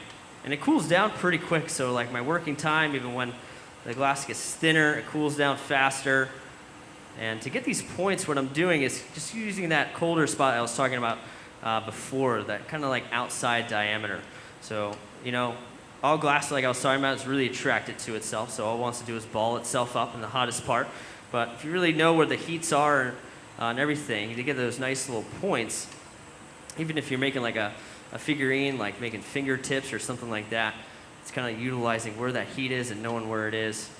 Speaker 1: And it cools down pretty quick, so like my working time, even when the glass gets thinner, it cools down faster. And to get these points, what I'm doing is just using that colder spot I was talking about before, that kind of like outside diameter. So, all glass, like I was talking about, is really attracted to itself, so all it wants to do is ball itself up in the hottest part. But if you really know where the heats are and everything, to get those nice little points, even if you're making like a figurine, like making fingertips or something like that, it's kind of utilizing where that heat is and knowing where it is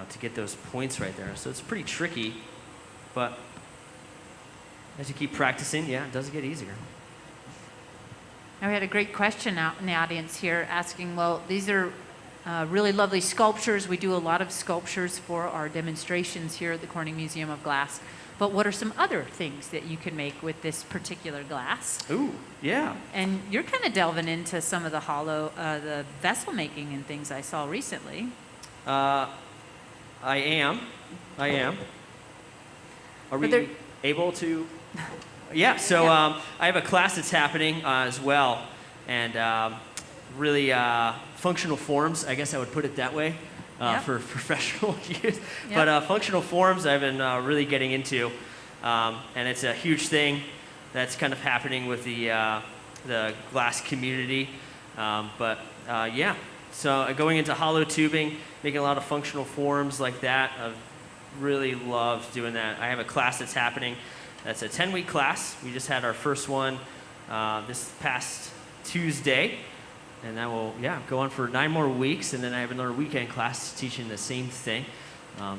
Speaker 1: to get those points right there. So it's pretty tricky, but as you keep practicing, it does get easier.
Speaker 3: Now we had a great question out in the audience here asking, well, these are really lovely sculptures. We do a lot of sculptures for our demonstrations here at the Corning Museum of Glass. But what are some other things that you can make with this particular glass?
Speaker 1: Ooh, yeah.
Speaker 3: And you're kind of delving into some of the the vessel making and things I saw recently.
Speaker 1: I am. Are we able to? Yeah, so I have a class that's happening as well. And really functional forms, I guess I would put it that way,
Speaker 3: Yep.
Speaker 1: for professional use.
Speaker 3: Yep.
Speaker 1: But functional forms I've been really getting into, and it's a huge thing that's kind of happening with the glass community. Yeah, so going into hollow tubing, making a lot of functional forms like that, I've really loved doing that. I have a class that's happening. That's a 10-week class. We just had our first one this past Tuesday, and that will go on for 9 more weeks, and then I have another weekend class teaching the same thing.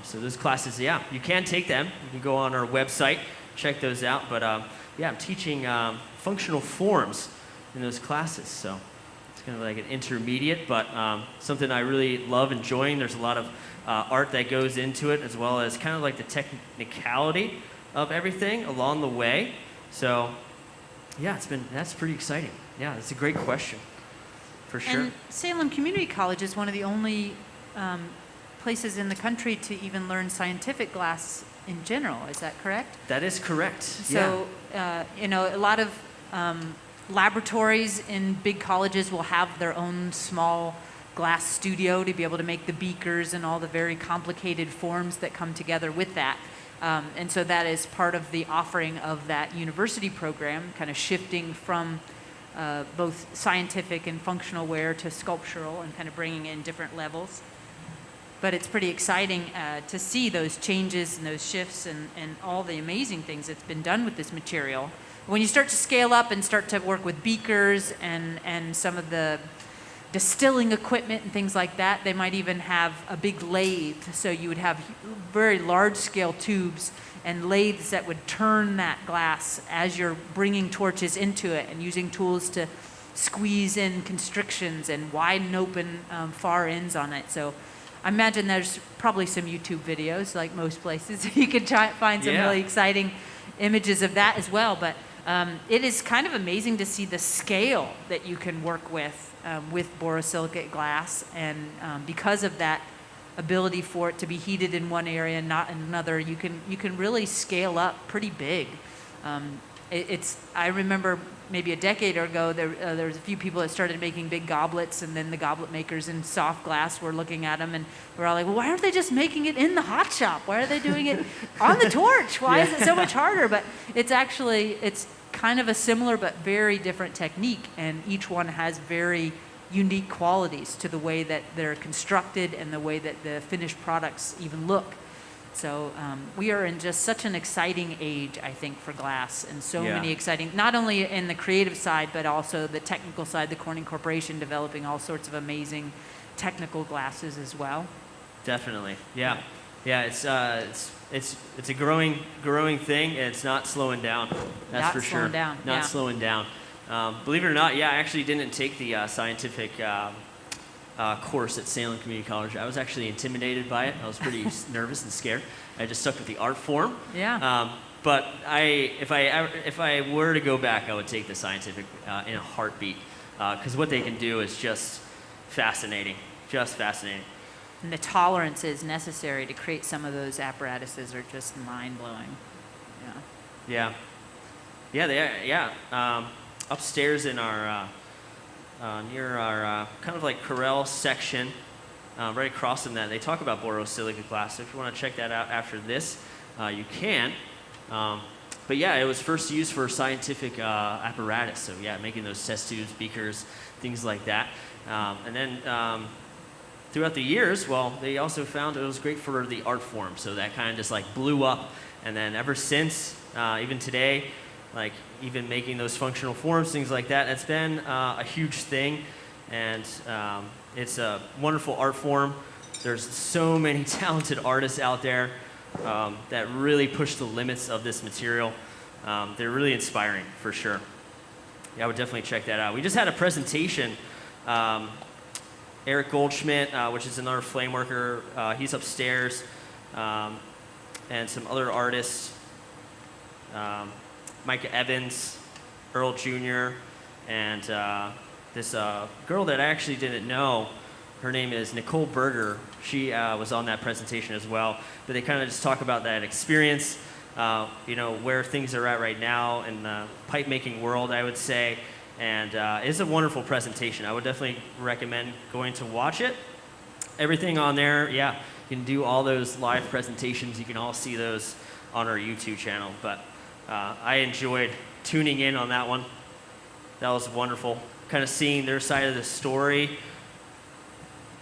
Speaker 1: So those classes, you can take them. You can go on our website, check those out. But I'm teaching functional forms in those classes, so it's kind of like an intermediate, but something I really love enjoying. There's a lot of art that goes into it, as well as kind of like the technicality of everything along the way. So that's pretty exciting. Yeah, it's a great question, for sure.
Speaker 3: And Salem Community College is one of the only places in the country to even learn scientific glass in general. Is that correct?
Speaker 1: That is correct.
Speaker 3: So, a lot of laboratories in big colleges will have their own small glass studio to be able to make the beakers and all the very complicated forms that come together with that. And so that is part of the offering of that university program, kind of shifting from both scientific and functional ware to sculptural and kind of bringing in different levels. But it's pretty exciting to see those changes and those shifts and all the amazing things that's been done with this material. When you start to scale up and start to work with beakers and some of the distilling equipment and things like that, they might even have a big lathe. So you would have very large-scale tubes and lathes that would turn that glass as you're bringing torches into it and using tools to squeeze in constrictions and widen open far ends on it. So I imagine there's probably some YouTube videos, like most places. You could find some really exciting images of that as well. But it is kind of amazing to see the scale that you can work with borosilicate glass, and because of that ability for it to be heated in one area and not in another, you can really scale up pretty big. I remember maybe a decade ago there was a few people that started making big goblets, and then the goblet makers in soft glass were looking at them and we're all like, well, why aren't they just making it in the hot shop? Why are they doing it on the torch? Why is it so much harder? But it's kind of a similar but very different technique, and each one has very unique qualities to the way that they're constructed and the way that the finished products even look. So we are in just such an exciting age, I think, for glass, and so many exciting, not only in the creative side, but also the technical side, the Corning Corporation developing all sorts of amazing technical glasses as well.
Speaker 1: Definitely, yeah. It's a growing thing, and it's not slowing down. That's for sure. Not slowing down. Believe it or not, I actually didn't take the scientific course at Salem Community College. I was actually intimidated by it. I was pretty nervous and scared. I just stuck with the art form. Yeah. But if I were to go back, I would take the scientific in a heartbeat, because what they can do is just fascinating. Just fascinating.
Speaker 3: And the tolerances necessary to create some of those apparatuses are just mind-blowing.
Speaker 1: Yeah, they are. Yeah. Upstairs in our near our kind of like corral section, right across from that, they talk about borosilicate glass. So if you want to check that out after this, you can. But it was first used for scientific apparatus. So making those test tubes, beakers, things like that. And then throughout the years, they also found it was great for the art form. So that kind of just like blew up. And then ever since, even today, like even making those functional forms, things like that, it's been a huge thing. And it's a wonderful art form. There's so many talented artists out there that really push the limits of this material. They're really inspiring, for sure. Yeah, I would definitely check that out. We just had a presentation. Eric Goldschmidt, which is another flame worker, he's upstairs, and some other artists, Micah Evans, Earl Jr., and this girl that I actually didn't know. Her name is Nicole Berger. She was on that presentation as well. But they kind of just talk about that experience, where things are at right now in the pipe making world, I would say, And it's a wonderful presentation. I would definitely recommend going to watch it. Everything on there, yeah, you can do all those live presentations. You can all see those on our YouTube channel. But I enjoyed tuning in on that one. That was wonderful. Kind of seeing their side of the story,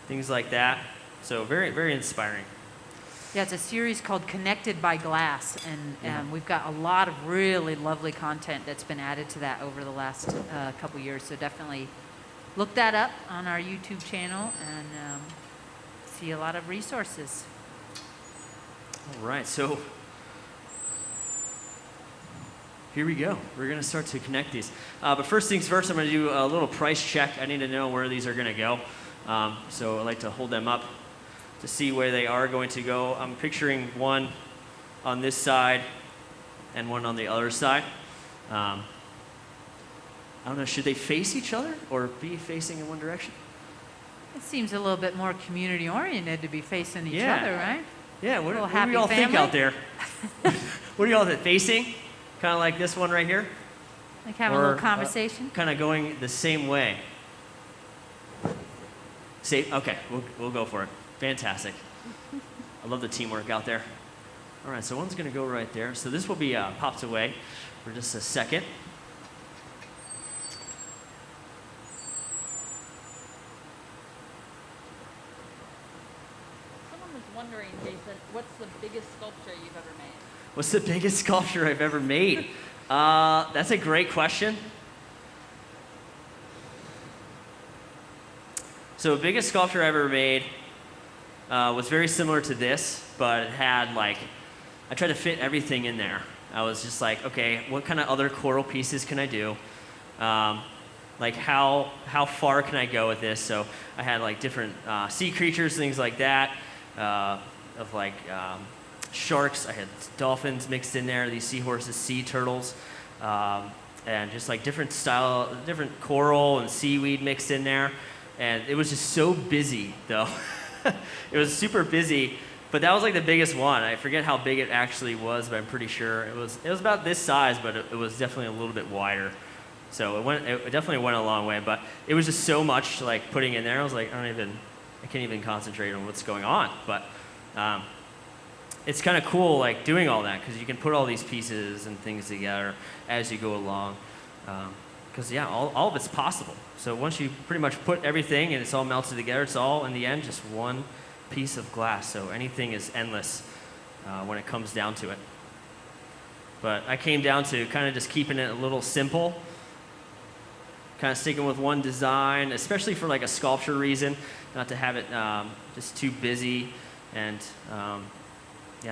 Speaker 1: things like that. So very, very inspiring.
Speaker 3: Yeah, it's a series called Connected by Glass, and we've got a lot of really lovely content that's been added to that over the last couple years. So definitely look that up on our YouTube channel and see a lot of resources.
Speaker 1: All right, so here we go. We're going to start to connect these. But first things first, I'm going to do a little price check. I need to know where these are going to go. So I'd like to hold them up to see where they are going to go. I'm picturing one on this side and one on the other side. I don't know, should they face each other or be facing in one direction?
Speaker 3: It seems a little bit more community oriented to be facing each
Speaker 1: Yeah.
Speaker 3: other, right?
Speaker 1: Yeah, what do
Speaker 3: happy
Speaker 1: you all think
Speaker 3: family?
Speaker 1: out there? What do you all think? Facing? Kind of like this one right here?
Speaker 3: Like having a little conversation.
Speaker 1: Kind of going the same way. Okay, we'll go for it. Fantastic. I love the teamwork out there. All right, so one's going to go right there. So this will be popped away for just a second.
Speaker 2: Someone was wondering, Jason, what's the biggest sculpture you've ever made?
Speaker 1: What's the biggest sculpture I've ever made? That's a great question. So the biggest sculpture I ever made was very similar to this, but it had I tried to fit everything in there. I was just like, okay, what kind of other coral pieces can I do? How far can I go with this? So I had different sea creatures, things like that, sharks. I had dolphins mixed in there, these seahorses, sea turtles, and just different coral and seaweed mixed in there. And it was just so busy, though. It was super busy, but that was the biggest one. I forget how big it actually was, but I'm pretty sure it was about this size, but it was definitely a little bit wider. So it definitely went a long way, but it was just so much putting in there. I was like, I can't even concentrate on what's going on. But it's kind of cool doing all that because you can put all these pieces and things together as you go along. Because all of it's possible. So once you pretty much put everything and it's all melted together, it's all in the end just one piece of glass. So anything is endless when it comes down to it. But I came down to kind of just keeping it a little simple, kind of sticking with one design, especially for a sculpture reason, not to have it just too busy and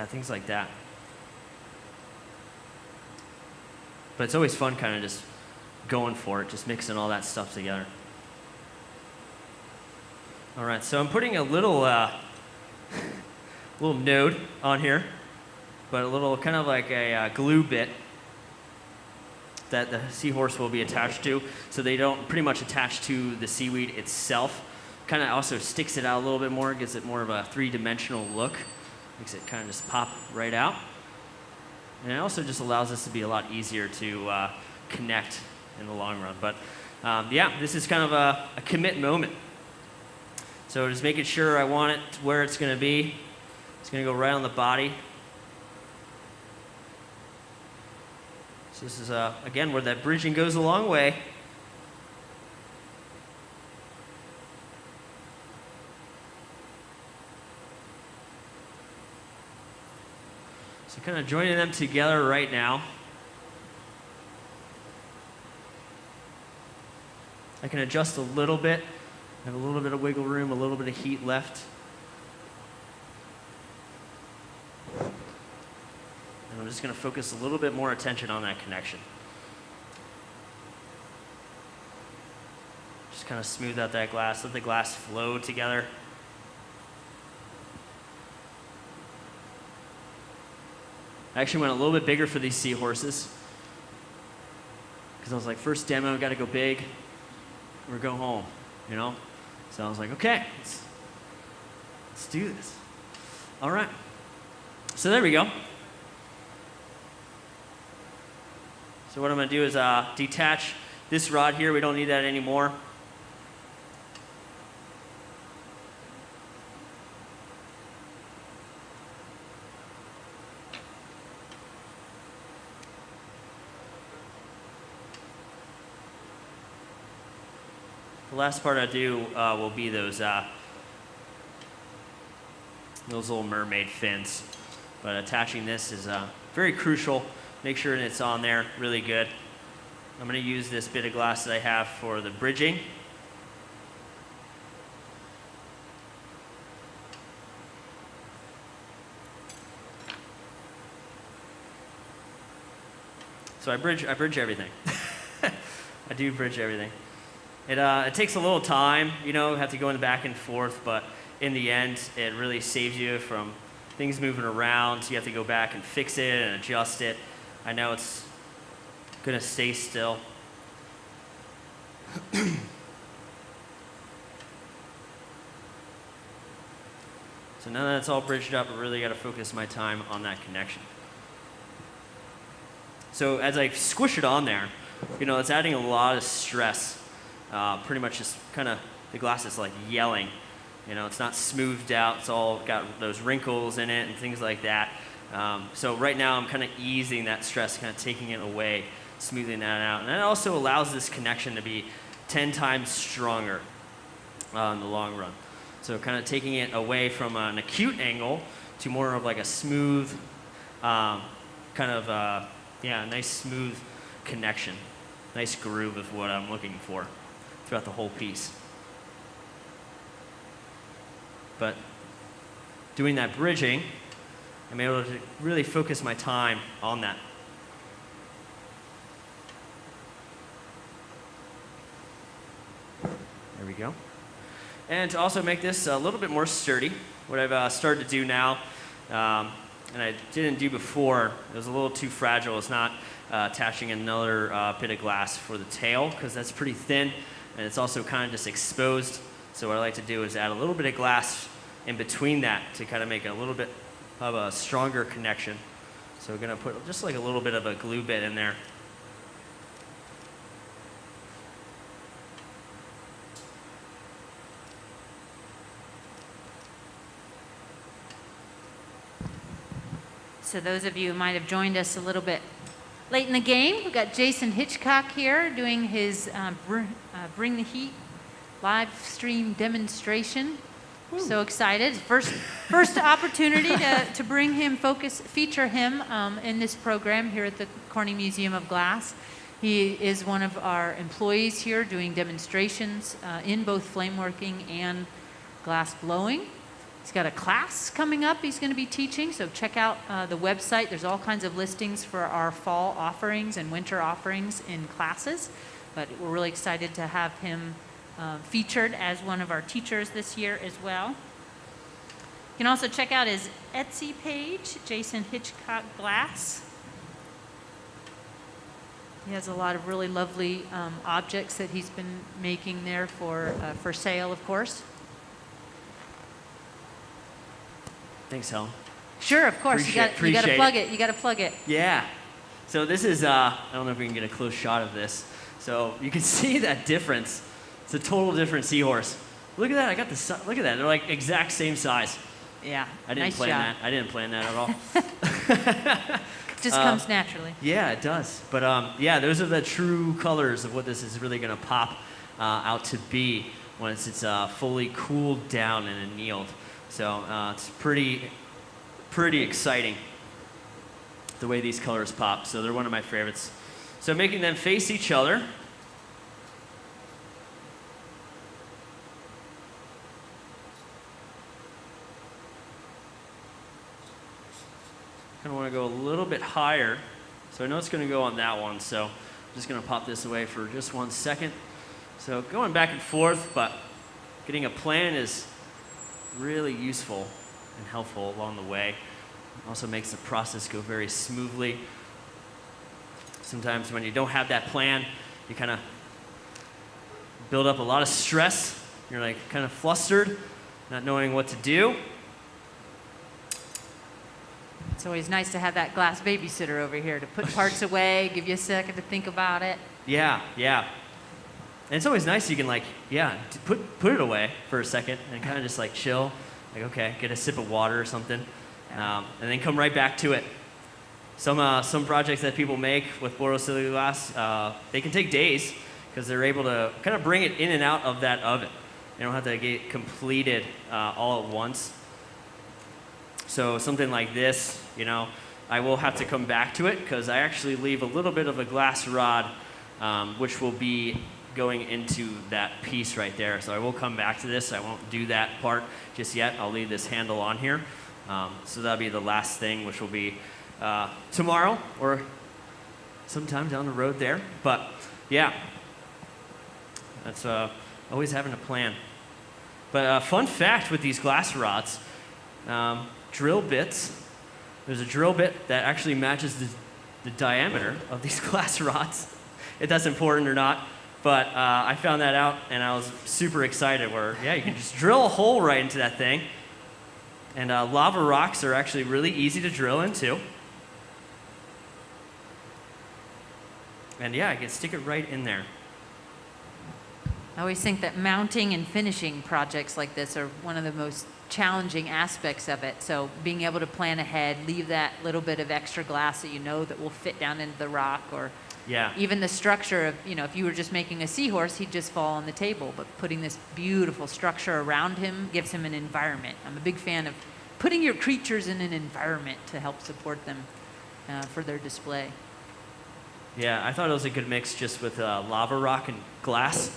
Speaker 1: things like that. But it's always fun kind of just going for it, just mixing all that stuff together. All right, so I'm putting a little little node on here, but a little kind of like a glue bit that the seahorse will be attached to, so they don't pretty much attach to the seaweed itself. Kind of also sticks it out a little bit more, gives it more of a three-dimensional look, makes it kind of just pop right out. And it also just allows us to be a lot easier to connect in the long run. But this is kind of a commit moment. So just making sure I want it where it's going to be. It's going to go right on the body. So this is, again, where that bridging goes a long way. So kind of joining them together right now. I can adjust a little bit. I have a little bit of wiggle room, a little bit of heat left. And I'm just going to focus a little bit more attention on that connection. Just kind of smooth out that glass, let the glass flow together. I actually went a little bit bigger for these seahorses because I was like, first demo, got to go big or go home, you know? So I was like, okay, let's do this. All right. So there we go. So what I'm going to do is detach This rod here, we don't need that anymore. The last part I do will be those little mermaid fins. But attaching this is very crucial. Make sure it's on there really good. I'm going to use this bit of glass that I have for the bridging. So I bridge everything. I do bridge everything. It takes a little time, have to go in the back and forth, but in the end, it really saves you from things moving around. So you have to go back and fix it and adjust it. I know it's gonna stay still. So now that it's all bridged up, I really got to focus my time on that connection. So as I squish it on there, it's adding a lot of stress. Pretty much just kind of, the glass is like yelling. It's not smoothed out. It's all got those wrinkles in it and things like that. So right now I'm kind of easing that stress, kind of taking it away, smoothing that out. And that also allows this connection to be 10 times stronger in the long run. So kind of taking it away from an acute angle to more of like a smooth, nice smooth connection. Nice groove is what I'm looking for throughout the whole piece. But doing that bridging, I'm able to really focus my time on that. There we go. And to also make this a little bit more sturdy, what I've started to do now, and I didn't do before, it was a little too fragile. It's not attaching another bit of glass for the tail, because that's pretty thin, and it's also kind of just exposed. So what I like to do is add a little bit of glass in between that to kind of make a little bit of a stronger connection. So we're going to put just like a little bit of a glue bit in there.
Speaker 3: So those of you who might have joined us a little bit late in the game, we've got Jason Hitchcock here doing his Bring the Heat live stream demonstration. Woo. So excited. First opportunity to bring him, feature him in this program here at the Corning Museum of Glass. He is one of our employees here doing demonstrations in both flameworking and glass blowing. He's got a class coming up he's going to be teaching, so check out the website. There's all kinds of listings for our fall offerings and winter offerings in classes, but we're really excited to have him featured as one of our teachers this year as well. You can also check out his Etsy page, Jason Hitchcock Glass. He has a lot of really lovely objects that he's been making there for sale, of course.
Speaker 1: Thanks, Helen.
Speaker 3: Sure, of course. You got to plug it. You got to plug it.
Speaker 1: Yeah. So this is, I don't know if we can get a close shot of this. So you can see that difference. It's a total different seahorse. Look at that. I got the, look at that. They're like exact same size.
Speaker 3: Yeah.
Speaker 1: I didn't plan that. I didn't plan that at all.
Speaker 3: Just comes naturally.
Speaker 1: Yeah, it does. But yeah, those are the true colors of what this is really going to pop out to be once it's fully cooled down and annealed. So it's pretty exciting the way these colors pop. So they're one of my favorites. So making them face each other. Kind of want to go a little bit higher. So I know it's going to go on that one. So I'm just going to pop this away for just 1 second. So going back and forth, but getting a plan is really useful and helpful along the way. Also makes the process go very smoothly. Sometimes when you don't have that plan, you kind of build up a lot of stress. You're like kind of flustered, not knowing what to do.
Speaker 3: It's always nice to have that glass babysitter over here to put parts away, give you a second to think about it.
Speaker 1: Yeah, yeah. And it's always nice you can like, put it away for a second and kind of just like chill. Like, okay, get a sip of water or something, and then come right back to it. Some projects that people make with borosilicate glass, they can take days because they're able to kind of bring it in and out of that oven. They don't have to get completed all at once. So something like this, I will have to come back to it because I actually leave a little bit of a glass rod, which will be going into that piece right there. So I will come back to this. I won't do that part just yet. I'll leave this handle on here. So that'll be the last thing, which will be tomorrow or sometime down the road there. But yeah, that's always having a plan. But fun fact with these glass rods, drill bits, there's a drill bit that actually matches the diameter of these glass rods. If that's important or not. But I found that out, and I was super excited where, you can just drill a hole right into that thing. And lava rocks are actually really easy to drill into. And I can stick it right in there.
Speaker 3: I always think that mounting and finishing projects like this are one of the most challenging aspects of it. So being able to plan ahead, leave that little bit of extra glass that that will fit down into the rock, or even the structure of, if you were just making a seahorse, he'd just fall on the table. But putting this beautiful structure around him gives him an environment. I'm a big fan of putting your creatures in an environment to help support them for their display.
Speaker 1: Yeah, I thought it was a good mix just with lava rock and glass.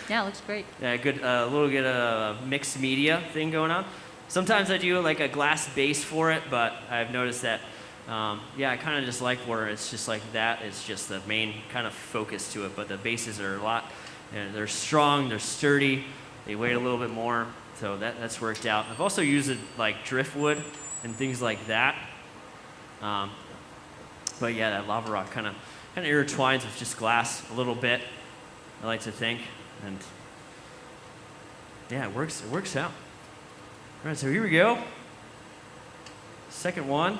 Speaker 3: Yeah, it looks great.
Speaker 1: Yeah, a little bit of mixed media thing going on. Sometimes I do like a glass base for it, but I've noticed that, I kind of just like where it's just like that. It's just the main kind of focus to it, but the bases are a lot. They're strong, they're sturdy, they weigh a little bit more, so that's worked out. I've also used it like driftwood and things like that. But that lava rock kind of intertwines with just glass a little bit, I like to think, and it works out. All right, so here we go. Second one.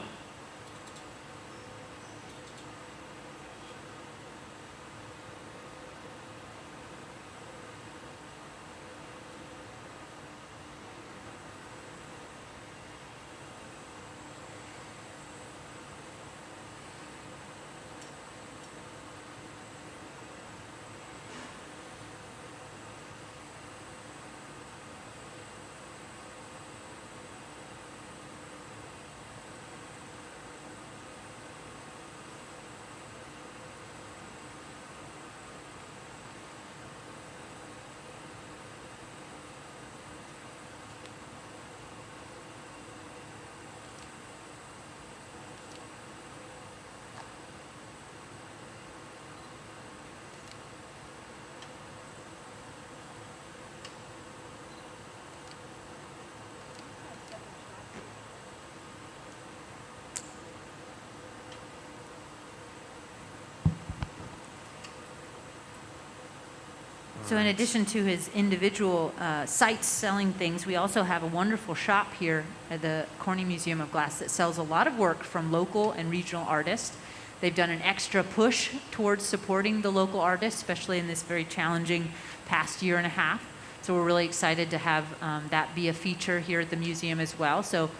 Speaker 3: So in addition to his individual sites selling things, we also have a wonderful shop here at the Corning Museum of Glass that sells a lot of work from local and regional artists. They've done an extra push towards supporting the local artists, especially in this very challenging past year and a half. So we're really excited to have that be a feature here at the museum as well. So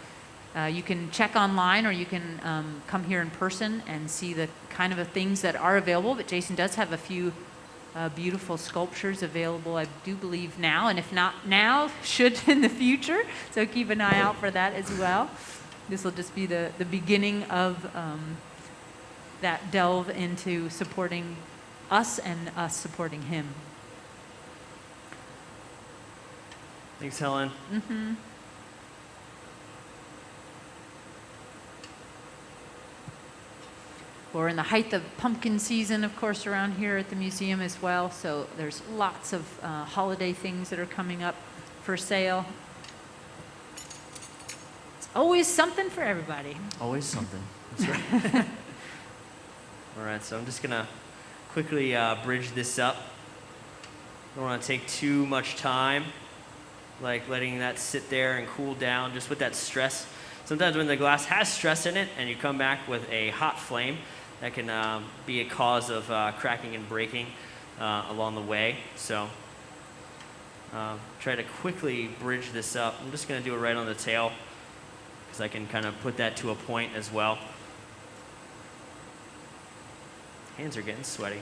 Speaker 3: you can check online, or you can come here in person and see the kind of things that are available. But Jason does have a few beautiful sculptures available, I do believe now, and if not now, should in the future. So keep an eye out for that as well. This will just be the beginning of that delve into supporting us and us supporting him.
Speaker 1: Thanks, Helen.
Speaker 3: Mm-hmm. We're in the height of pumpkin season, of course, around here at the museum as well. So there's lots of holiday things that are coming up for sale. It's always something for everybody.
Speaker 1: Always something. That's right. All right, so I'm just going to quickly bridge this up. Don't want to take too much time, like letting that sit there and cool down just with that stress. Sometimes when the glass has stress in it and you come back with a hot flame, that can be a cause of cracking and breaking. along the way. So try to quickly bridge this up. I'm just going to do it right on the tail because I can kind of put that to a point as well. Hands are getting sweaty.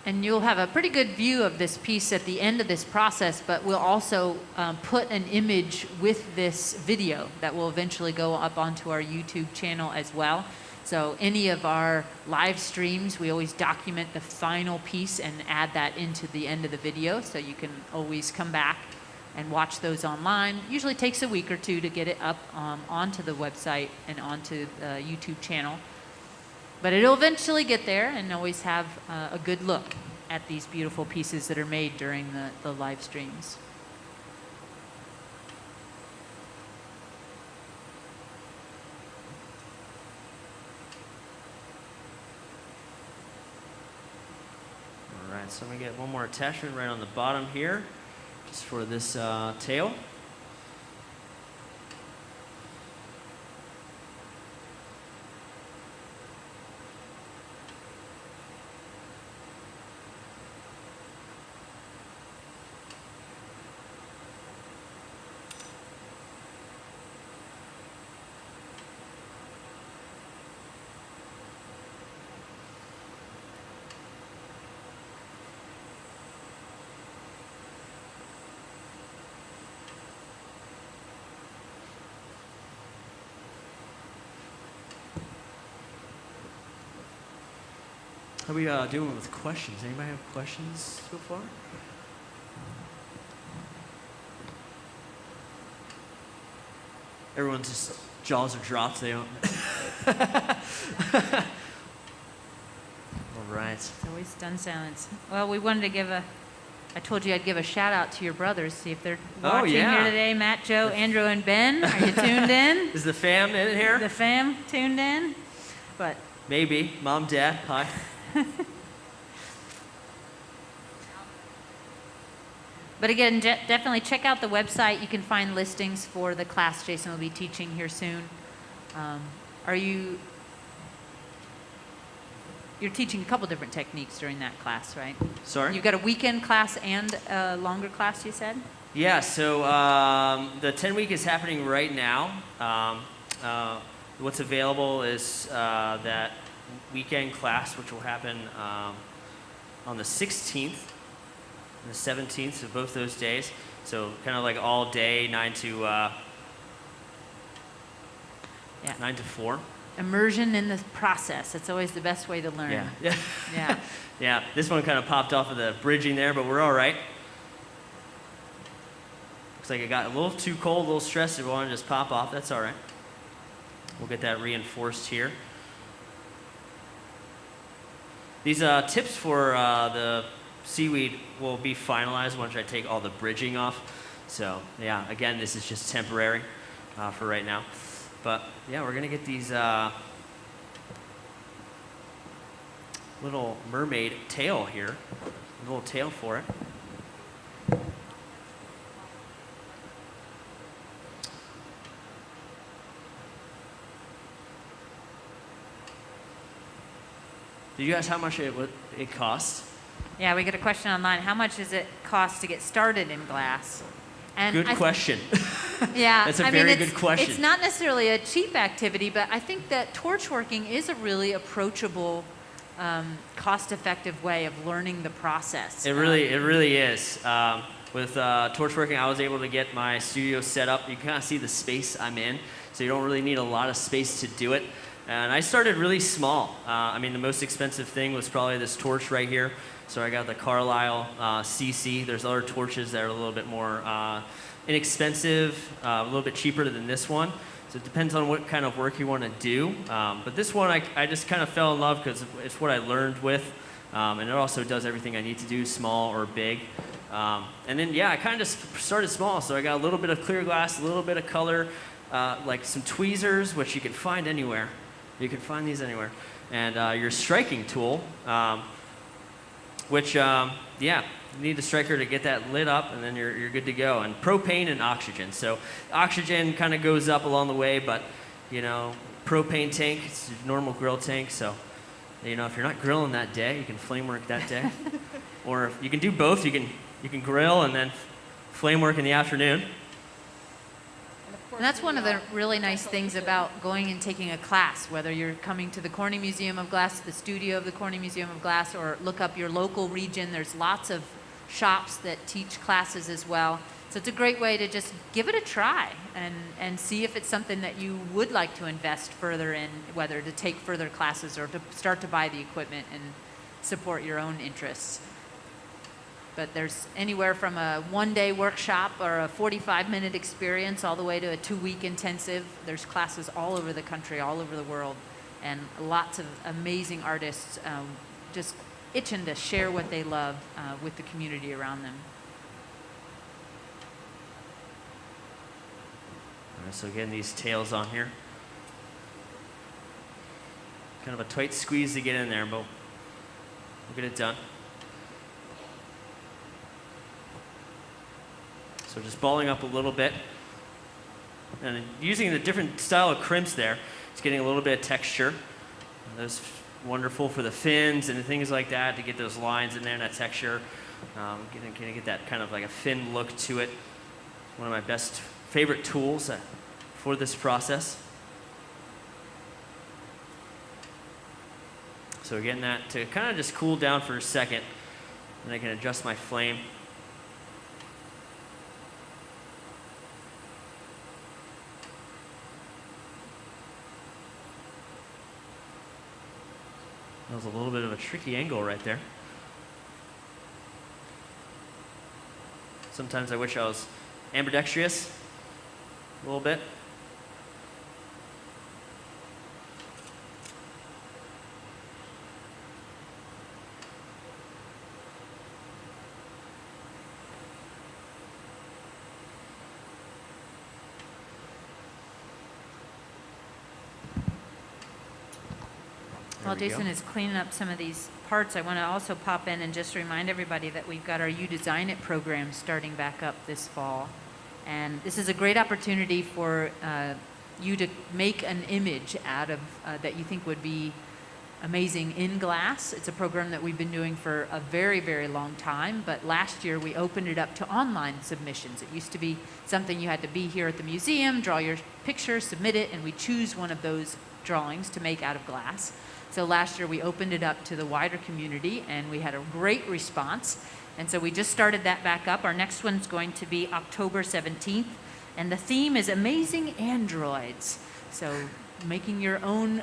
Speaker 3: And you'll have a pretty good view of this piece at the end of this process, but we'll also put an image with this video that will eventually go up onto our YouTube channel as well. So any of our live streams, we always document the final piece and add that into the end of the video, so you can always come back and watch those online. Usually takes a week or two to get it up onto the website and onto the YouTube channel. But it'll eventually get there, and always have a good look at these beautiful pieces that are made during the live streams.
Speaker 1: All right, so I'm going to get one more attachment right on the bottom here, just for this tail. How are we doing with questions? Anybody have questions so far? Everyone's just jaws are dropped. They don't. All right.
Speaker 3: It's always stunned silence. Well, we wanted to give I told you I'd give a shout out to your brothers, see if they're watching here today. Matt, Joe, Andrew, and Ben. Are you tuned in?
Speaker 1: Is the fam in here?
Speaker 3: The fam tuned in? But
Speaker 1: maybe. Mom, Dad, hi.
Speaker 3: But again, definitely check out the website. You can find listings for the class Jason will be teaching here soon. You're teaching a couple different techniques during that class, right?
Speaker 1: Sorry?
Speaker 3: You've got a weekend class and a longer class, you said?
Speaker 1: Yeah, so the 10-week is happening right now. What's available is that weekend class, which will happen on the 16th and the 17th, so both those days. So kind of like all day, 9 to 4.
Speaker 3: Immersion in the process. It's always the best way to learn.
Speaker 1: Yeah.
Speaker 3: Yeah.
Speaker 1: Yeah, this one kind of popped off of the bridging there, but we're all right. Looks like it got a little too cold, a little stressed. If we want to just pop off, that's all right. We'll get that reinforced here. These tips for the seaweed will be finalized once I take all the bridging off. So yeah, again, this is just temporary for right now. But yeah, we're gonna get these little mermaid tail here, a little tail for it. Did you ask how much it costs?
Speaker 3: Yeah, we get a question online. How much does it cost to get started in glass? And
Speaker 1: good question.
Speaker 3: Yeah,
Speaker 1: that's a very good question.
Speaker 3: It's not necessarily a cheap activity, but I think that torch working is a really approachable, cost-effective way of learning the process.
Speaker 1: It really is. With torch working, I was able to get my studio set up. You can kind of see the space I'm in, so you don't really need a lot of space to do it. And I started really small. I mean, the most expensive thing was probably this torch right here. So I got the Carlisle CC. There's other torches that are a little bit more inexpensive, a little bit cheaper than this one. So it depends on what kind of work you want to do. But this one, I just kind of fell in love because it's what I learned with. And it also does everything I need to do, small or big. And then, yeah, I kind of just started small. So I got a little bit of clear glass, a little bit of color, like some tweezers, which you can find anywhere. You can find these anywhere. And your striking tool, which, yeah, You need the striker to get that lit up, and then you're good to go. And propane and oxygen. So oxygen kind of goes up along the way, but propane tank, it's a normal grill tank. So if you're not grilling that day, you can flame work that day. Or you can do both. You can grill and then flame work in the afternoon.
Speaker 3: And that's one of the really nice things about going and taking a class, whether you're coming to the Corning Museum of Glass, the studio of the Corning Museum of Glass, or look up your local region. There's lots of shops that teach classes as well. So it's a great way to just give it a try and see if it's something that you would like to invest further in, whether to take further classes or to start to buy the equipment and support your own interests. But there's anywhere from a one-day workshop or a 45-minute experience all the way to a 2-week intensive. There's classes all over the country, all over the world, and lots of amazing artists just itching to share what they love with the community around them.
Speaker 1: All right, so getting these tails on here. Kind of a tight squeeze to get in there, but we'll get it done. So just balling up a little bit. And using the different style of crimps there, it's getting a little bit of texture. That's wonderful for the fins and things like that, to get those lines in there and that texture. Gonna get that kind of like a fin look to it. One of my best favorite tools for this process. So getting that to kind of just cool down for a second, and I can adjust my flame. That was a little bit of a tricky angle right there. Sometimes I wish I was ambidextrous a little bit.
Speaker 3: While Jason is cleaning up some of these parts, I want to also pop in and just remind everybody that we've got our You Design It program starting back up this fall. And this is a great opportunity for you to make an image out of that you think would be amazing in glass. It's a program that we've been doing for a very, very long time, but last year we opened it up to online submissions. It used to be something you had to be here at the museum, draw your picture, submit it, and we choose one of those drawings to make out of glass. So last year we opened it up to the wider community, and we had a great response. And so we just started that back up. Our next one's going to be October 17th, and the theme is amazing androids. So making your own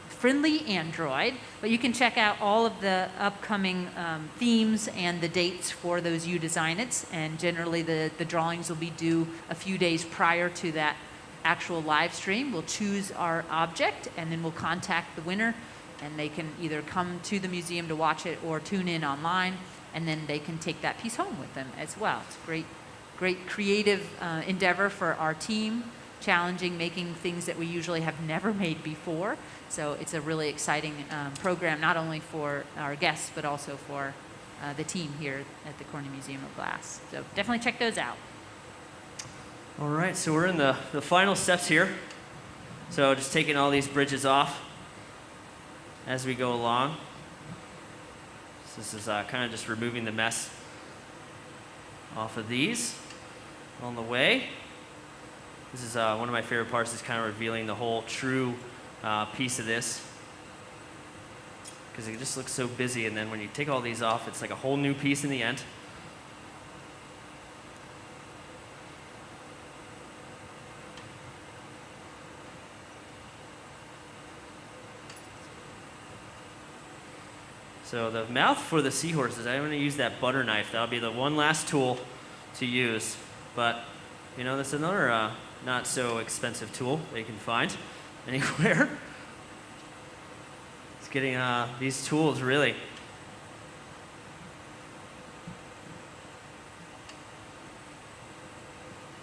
Speaker 3: friendly android, but you can check out all of the upcoming themes and the dates for those You Design It's, and generally the drawings will be due a few days prior to that actual live stream. We'll choose our object, and then we'll contact the winner, and they can either come to the museum to watch it or tune in online, and then they can take that piece home with them as well. It's a great creative endeavor for our team, challenging, making things that we usually have never made before. So it's a really exciting program, not only for our guests, but also for the team here at the Corning Museum of Glass. So definitely check those out.
Speaker 1: All right, so we're in the final steps here. So just taking all these bridges off as we go along. So this is kind of just removing the mess off of these on the way. This is one of my favorite parts, is kind of revealing the whole true piece of this, because it just looks so busy, and then when you take all these off, it's like a whole new piece in the end. So the mouth for the seahorses, I'm going to use that butter knife. That'll be the one last tool to use. But, that's another not so expensive tool that you can find anywhere. It's getting these tools really.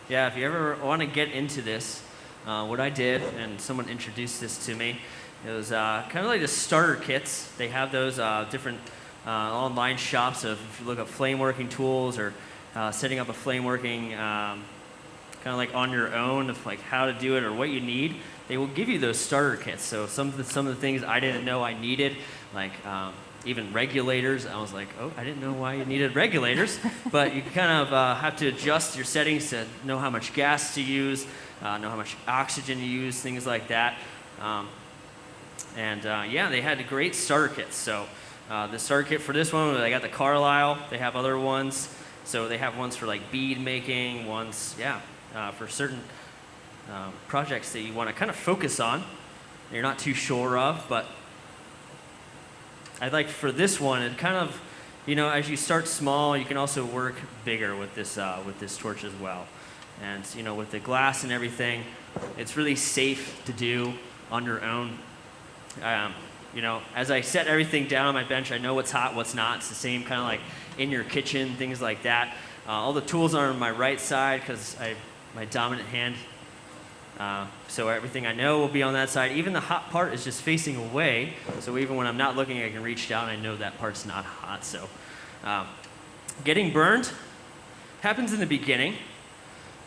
Speaker 1: Yeah, if you ever want to get into this, what I did, and someone introduced this to me, it was kind of like the starter kits. They have those different online shops. So if you look up flame working tools or setting up a flame working kind of like on your own of like how to do it or what you need, they will give you those starter kits. So some of the things I didn't know I needed, like even regulators. I was like, oh, I didn't know why you needed regulators. But you kind of have to adjust your settings to know how much gas to use, know how much oxygen to use, things like that. Yeah, they had great starter kits. So the starter kit for this one, they got the Carlisle. They have other ones. So they have ones for like bead making, ones, for certain projects that you want to kind of focus on. You're not too sure of, but I'd like for this one, it kind of, as you start small, you can also work bigger with this torch as well. And with the glass and everything, it's really safe to do on your own. As I set everything down on my bench, I know what's hot, what's not. It's the same kind of like in your kitchen, things like that. All the tools are on my right side because my dominant hand. So everything I know will be on that side. Even the hot part is just facing away. So even when I'm not looking, I can reach down. I know that part's not hot. So getting burned happens in the beginning,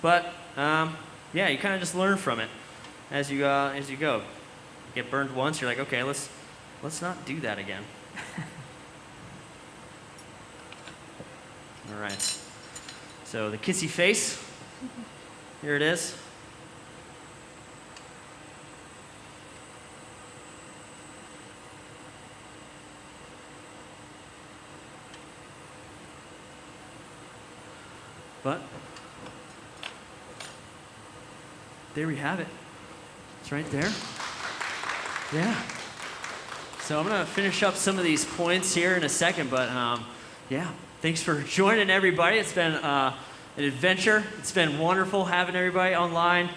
Speaker 1: but you kind of just learn from it as you go. You get burned once, you're like, okay, let's not do that again. All right. So the kissy face, here it is. But there we have it. It's right there. Yeah. So I'm going to finish up some of these points here in a second, but thanks for joining everybody. It's been an adventure. It's been wonderful having everybody online.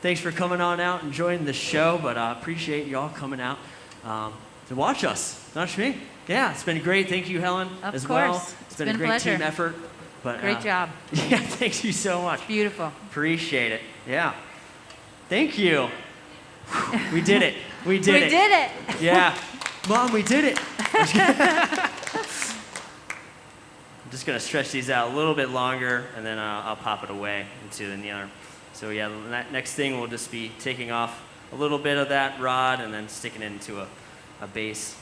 Speaker 1: Thanks for coming on out and joining the show, but I appreciate y'all coming out to watch us. Not me. Yeah, it's been great. Thank you, Helen, as well. It's been a great
Speaker 3: pleasure.
Speaker 1: team effort. But,
Speaker 3: Great job.
Speaker 1: Yeah, thank you so much.
Speaker 3: Beautiful.
Speaker 1: Appreciate it. Yeah. Thank you. We did it. We did it.
Speaker 3: We did it.
Speaker 1: Yeah. Mom, we did it. I'm just going to stretch these out a little bit longer, and then I'll pop it away into the other. So yeah, the next thing will just be taking off a little bit of that rod and then sticking it into a base.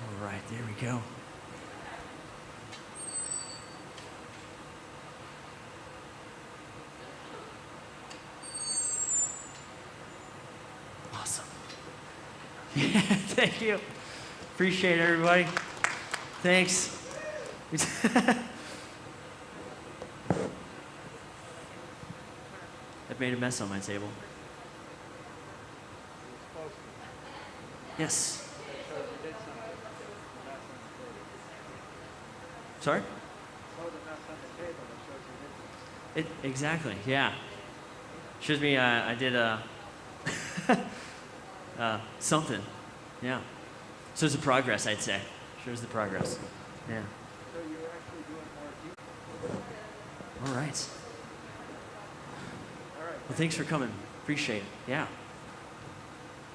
Speaker 1: All right, there we go. Awesome. Yeah, thank you. Appreciate it, everybody. Thanks. I've made a mess on my table. Yes. Sorry? Exactly, yeah. Shows me I did something. Yeah. Shows the progress, I'd say. Shows the progress. Yeah.
Speaker 4: So you're actually doing more deep.
Speaker 1: All right.
Speaker 4: All right.
Speaker 1: Well, thanks for coming. Appreciate it. Yeah.